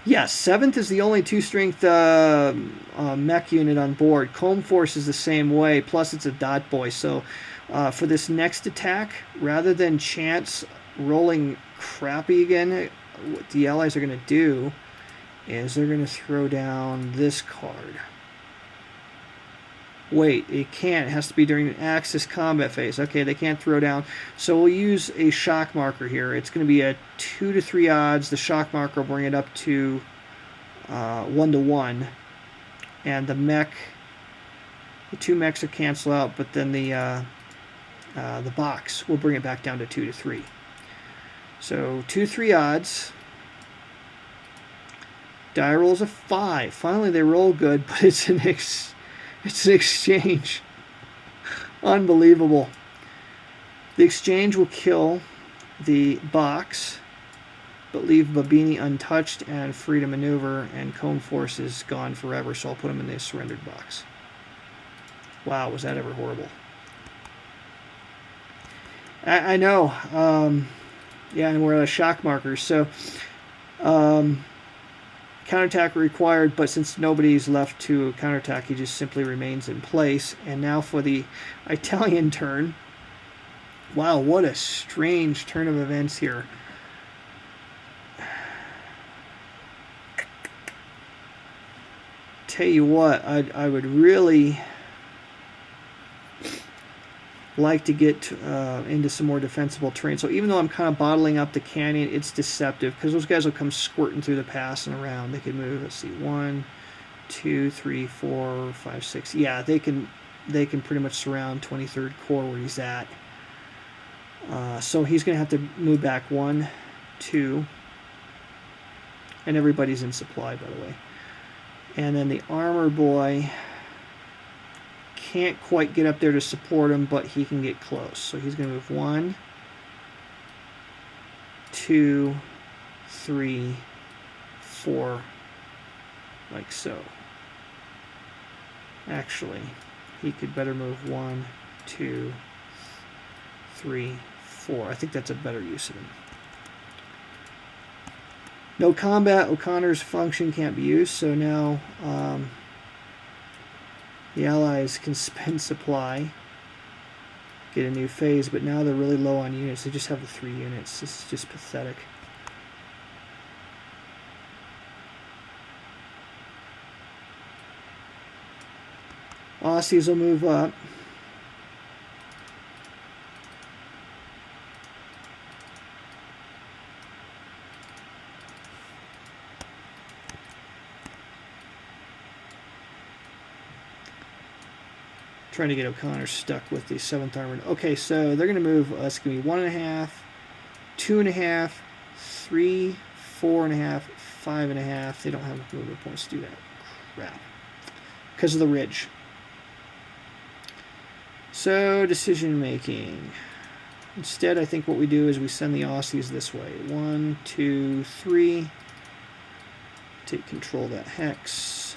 Yes, 7th is the only 2-strength mech unit on board. Comb Force is the same way, plus it's a dot boy. So for this next attack, rather than chance rolling crappy again, what the Allies are going to do is they're going to throw down this card. Wait, it can't. It has to be during an Axis combat phase. Okay, they can't throw down. So we'll use a shock marker here. It's going to be a 2 to 3 odds. The shock marker will bring it up to 1 to 1. And the two mechs will cancel out, but then the box will bring it back down to 2 to 3. So 2 3 odds. Die rolls a 5. Finally, they roll good, but it's an exchange. Unbelievable. The exchange will kill the box, but leave Babini untouched and free to maneuver, and Cone Force is gone forever, so I'll put him in the surrendered box. Wow, was that ever horrible. I know. Yeah, and we're at a shock marker, so counterattack required, but since nobody's left to counterattack, he just simply remains in place. And now for the Italian turn. Wow, what a strange turn of events here. Tell you what, I would really like to get into some more defensible terrain. So even though I'm kind of bottling up the canyon, it's deceptive because those guys will come squirting through the pass and around. They can move, let's see, 1, 2, 3, 4, 5, 6. Yeah, they can pretty much surround 23rd Corps where he's at. So he's going to have to move back 1, 2, and everybody's in supply, by the way. And then the armor boy can't quite get up there to support him, but he can get close. So he's going to move 1, 2, 3, 4, like so. Actually, he could better move 1, 2, 3, 4. I think that's a better use of him. No combat. O'Connor's function can't be used, so now the Allies can spend supply, get a new phase, but now they're really low on units. They just have the 3 units. This is just pathetic. Aussies will move up. Trying to get O'Connor stuck with the 7th Armored. Okay, so they're going to move. It's going to be 1.5, 2.5, 3, 4.5, 5.5. They don't have enough movement points to do that. Crap. Because of the ridge. So, decision making. Instead, I think what we do is we send the Aussies this way. 1, 2, 3. Take control of that hex.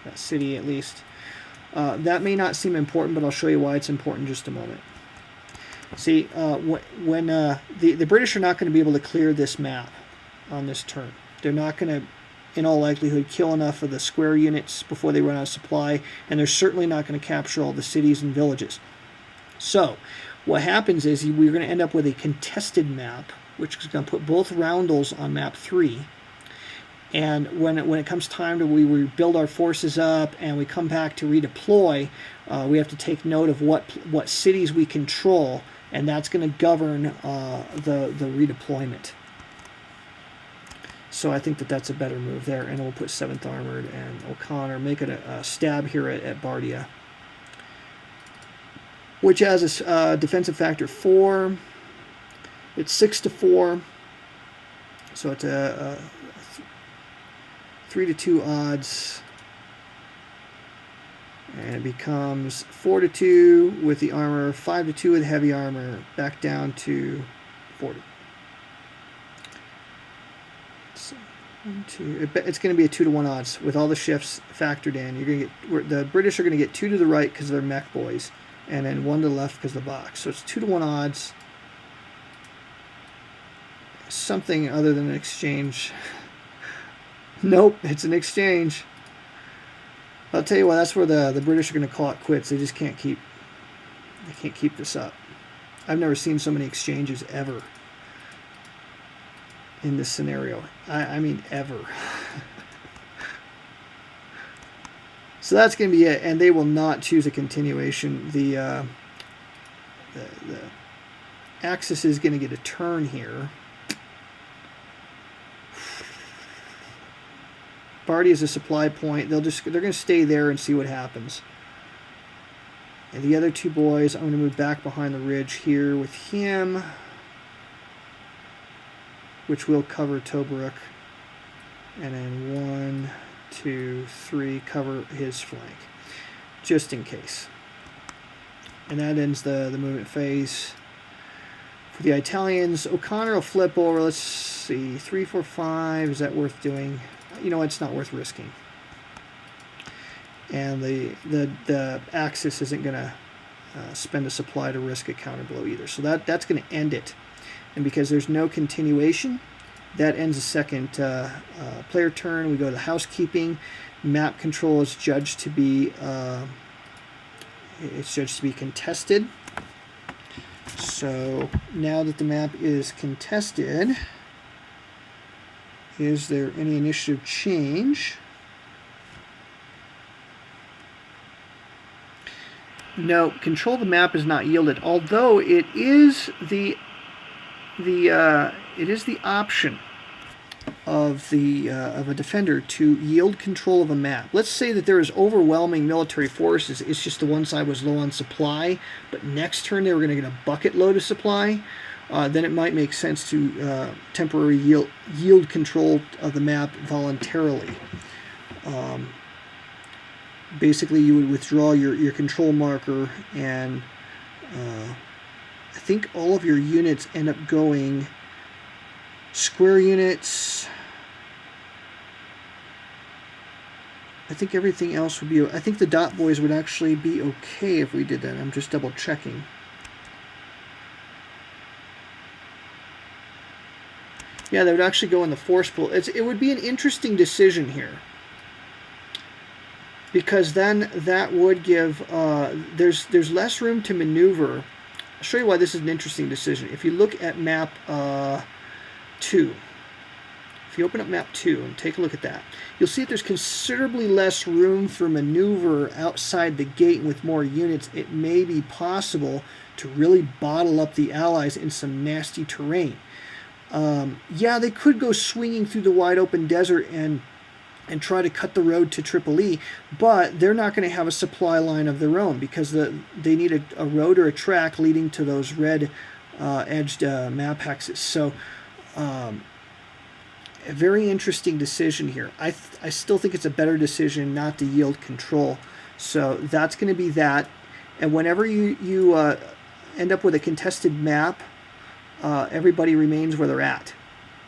That city, at least. That may not seem important, but I'll show you why it's important in just a moment. See, when the British are not going to be able to clear this map on this turn. They're not going to, in all likelihood, kill enough of the square units before they run out of supply, and they're certainly not going to capture all the cities and villages. So, what happens is we're going to end up with a contested map, which is going to put both roundels on map 3. And when it comes time to we build our forces up and we come back to redeploy, we have to take note of what cities we control, and that's going to govern the redeployment. So I think that's a better move there, and we'll put 7th Armored and O'Connor, make it a stab here at Bardia, which has a defensive factor 4. It's 6-4, so it's a 3-2 odds, and it becomes 4-2 with the armor, 5-2 with heavy armor, back down to 40. So, it's going to be a 2-1 odds with all the shifts factored in. You're going to get the British are going to get 2 to the right because they're mech boys, and then 1 to the left because of the box. So it's 2-1 odds. Something other than an exchange. Nope, it's an exchange. I'll tell you what, that's where the British are going to call it quits. They just can't keep this up. I've never seen so many exchanges ever in this scenario. I mean ever. So that's going to be it, and they will not choose a continuation. The Axis is going to get a turn here. Bardia is a supply point. They're going to stay there and see what happens. And the other 2 boys, I'm going to move back behind the ridge here with him, which will cover Tobruk. And then 1, 2, 3, cover his flank, just in case. And that ends the movement phase. For the Italians, O'Connor will flip over. Let's see, 3, 4, 5. Is that worth doing? You know, it's not worth risking. And the Axis isn't going to spend a supply to risk a counterblow either. So that's going to end it. And because there's no continuation, that ends the second player turn. We go to housekeeping. Map control is judged to be contested. So now that the map is contested, is there any initiative change? No, control of the map is not yielded, although it is the option of a defender to yield control of a map. Let's say that there is overwhelming military forces. It's just the one side was low on supply, but next turn they were going to get a bucket load of supply. Then it might make sense to temporarily yield control of the map voluntarily. Basically, you would withdraw your control marker, and I think all of your units end up going square units. I think everything else would be... I think the dot boys would actually be okay if we did that. I'm just double checking. Yeah, they would actually go in the force pool. It would be an interesting decision here, because then that would give there's less room to maneuver. I'll show you why this is an interesting decision. If you look at map 2, if you open up map 2 and take a look at that, you'll see that there's considerably less room for maneuver outside the gate. With more units, it may be possible to really bottle up the Allies in some nasty terrain. Yeah, they could go swinging through the wide open desert and and try to cut the road to Tripoli, but they're not going to have a supply line of their own because they need a road or a track leading to those red edged map hexes. So a very interesting decision here. I still think it's a better decision not to yield control. So that's going to be that. And whenever you end up with a contested map, everybody remains where they're at.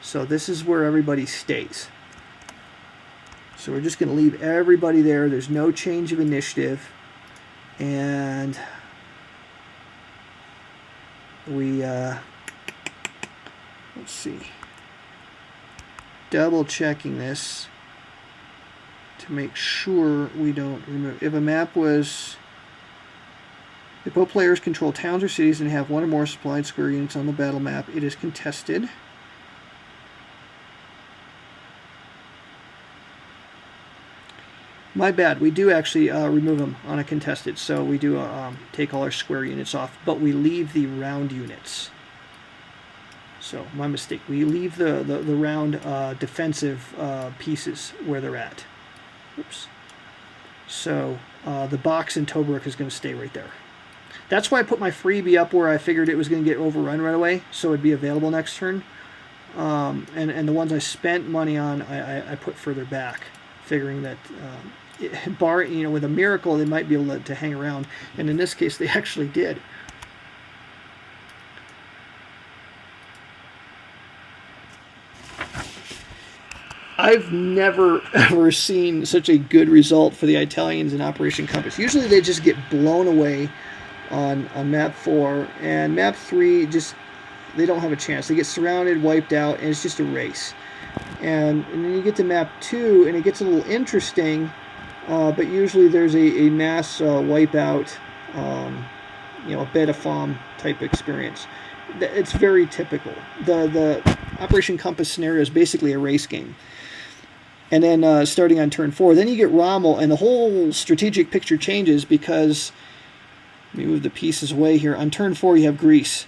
So this is where everybody stays. So we're just going to leave everybody there. There's no change of initiative. And we, let's see, double checking this to make sure we don't remove. If a map was, if both players control towns or cities and have one or more supplied square units on the battle map, it is contested. My bad, we do actually remove them on a contested, so we do take all our square units off, but we leave the round units. So, my mistake, we leave the round defensive pieces where they're at. Oops. So, the box in Tobruk is going to stay right there. That's why I put my freebie up where I figured it was going to get overrun right away, so it'd be available next turn. And the ones I spent money on, I put further back, figuring that with a miracle they might be able to hang around, and in this case they actually did. I've never ever seen such a good result for the Italians in Operation Compass. Usually they just get blown away on map 4, and map 3 just, they don't have a chance. They get surrounded, wiped out, and it's just a race. And then you get to map 2 and it gets a little interesting, but usually there's a mass wipeout, a beta-fom type experience. It's very typical. The Operation Compass scenario is basically a race game. And then starting on turn 4, then you get Rommel, and the whole strategic picture changes because, let me move the pieces away here. On turn 4 you have Greece,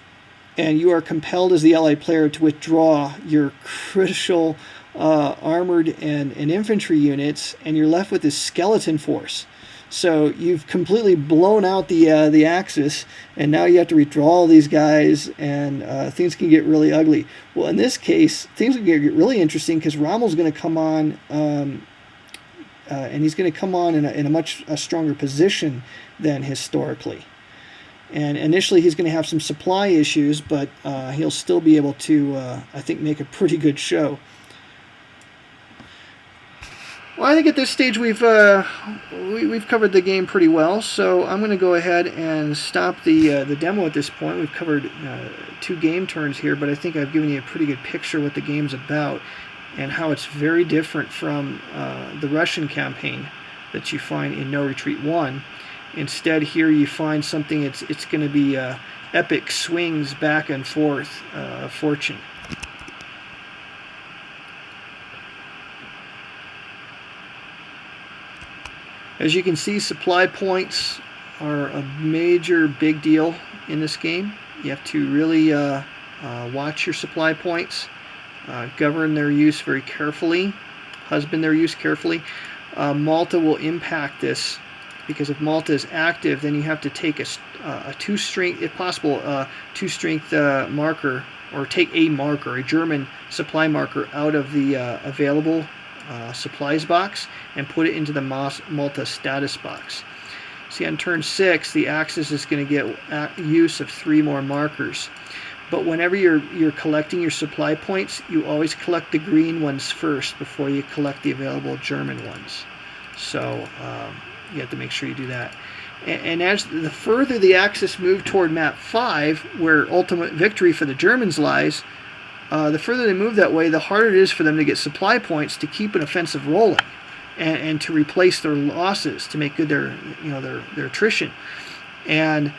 and you are compelled as the allied player to withdraw your crucial armored and infantry units, and you're left with this skeleton force. So you've completely blown out the Axis, and now you have to withdraw all these guys, and things can get really ugly. Well, in this case, things can get really interesting because Rommel's going to come on, and he's going to come on in a much stronger position than historically. And initially he's going to have some supply issues, but he'll still be able to, I think, make a pretty good show. Well, I think at this stage we've covered the game pretty well, so I'm going to go ahead and stop the demo at this point. We've covered 2 game turns here, but I think I've given you a pretty good picture of what the game's about and how it's very different from the Russian campaign that you find in No Retreat 1. Instead, here you find something, it's going to be epic swings back and forth fortune. As you can see, supply points are a major big deal in this game. You have to really watch your supply points, govern their use very carefully, husband their use carefully. Malta will impact this, because if Malta is active, then you have to take a 2-strength, if possible, 2-strength marker, or take a marker, a German supply marker, out of the available supplies box and put it into the Malta status box. See, on turn 6, the Axis is going to get use of 3 more markers. But whenever you're collecting your supply points, you always collect the green ones first before you collect the available German ones. So you have to make sure you do that. And as the further the Axis move toward map 5, where ultimate victory for the Germans lies, the further they move that way, the harder it is for them to get supply points to keep an offensive rolling, and to replace their losses, to make good their attrition. And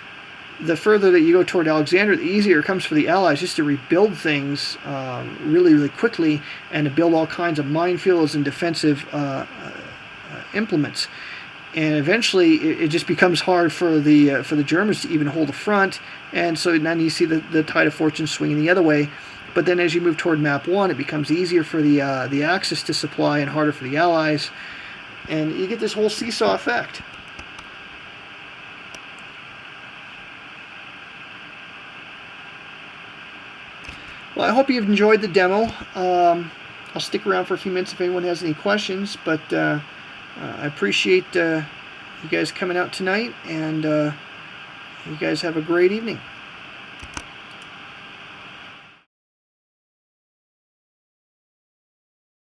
the further that you go toward Alexander, the easier it comes for the Allies just to rebuild things really, really quickly, and to build all kinds of minefields and defensive implements. And eventually, it just becomes hard for the Germans to even hold a front, and so then you see the tide of fortune swinging the other way, But then as you move toward map 1, it becomes easier for the Axis to supply and harder for the Allies. And you get this whole seesaw effect. Well, I hope you've enjoyed the demo. I'll stick around for a few minutes if anyone has any questions, but I appreciate you guys coming out tonight, and you guys have a great evening.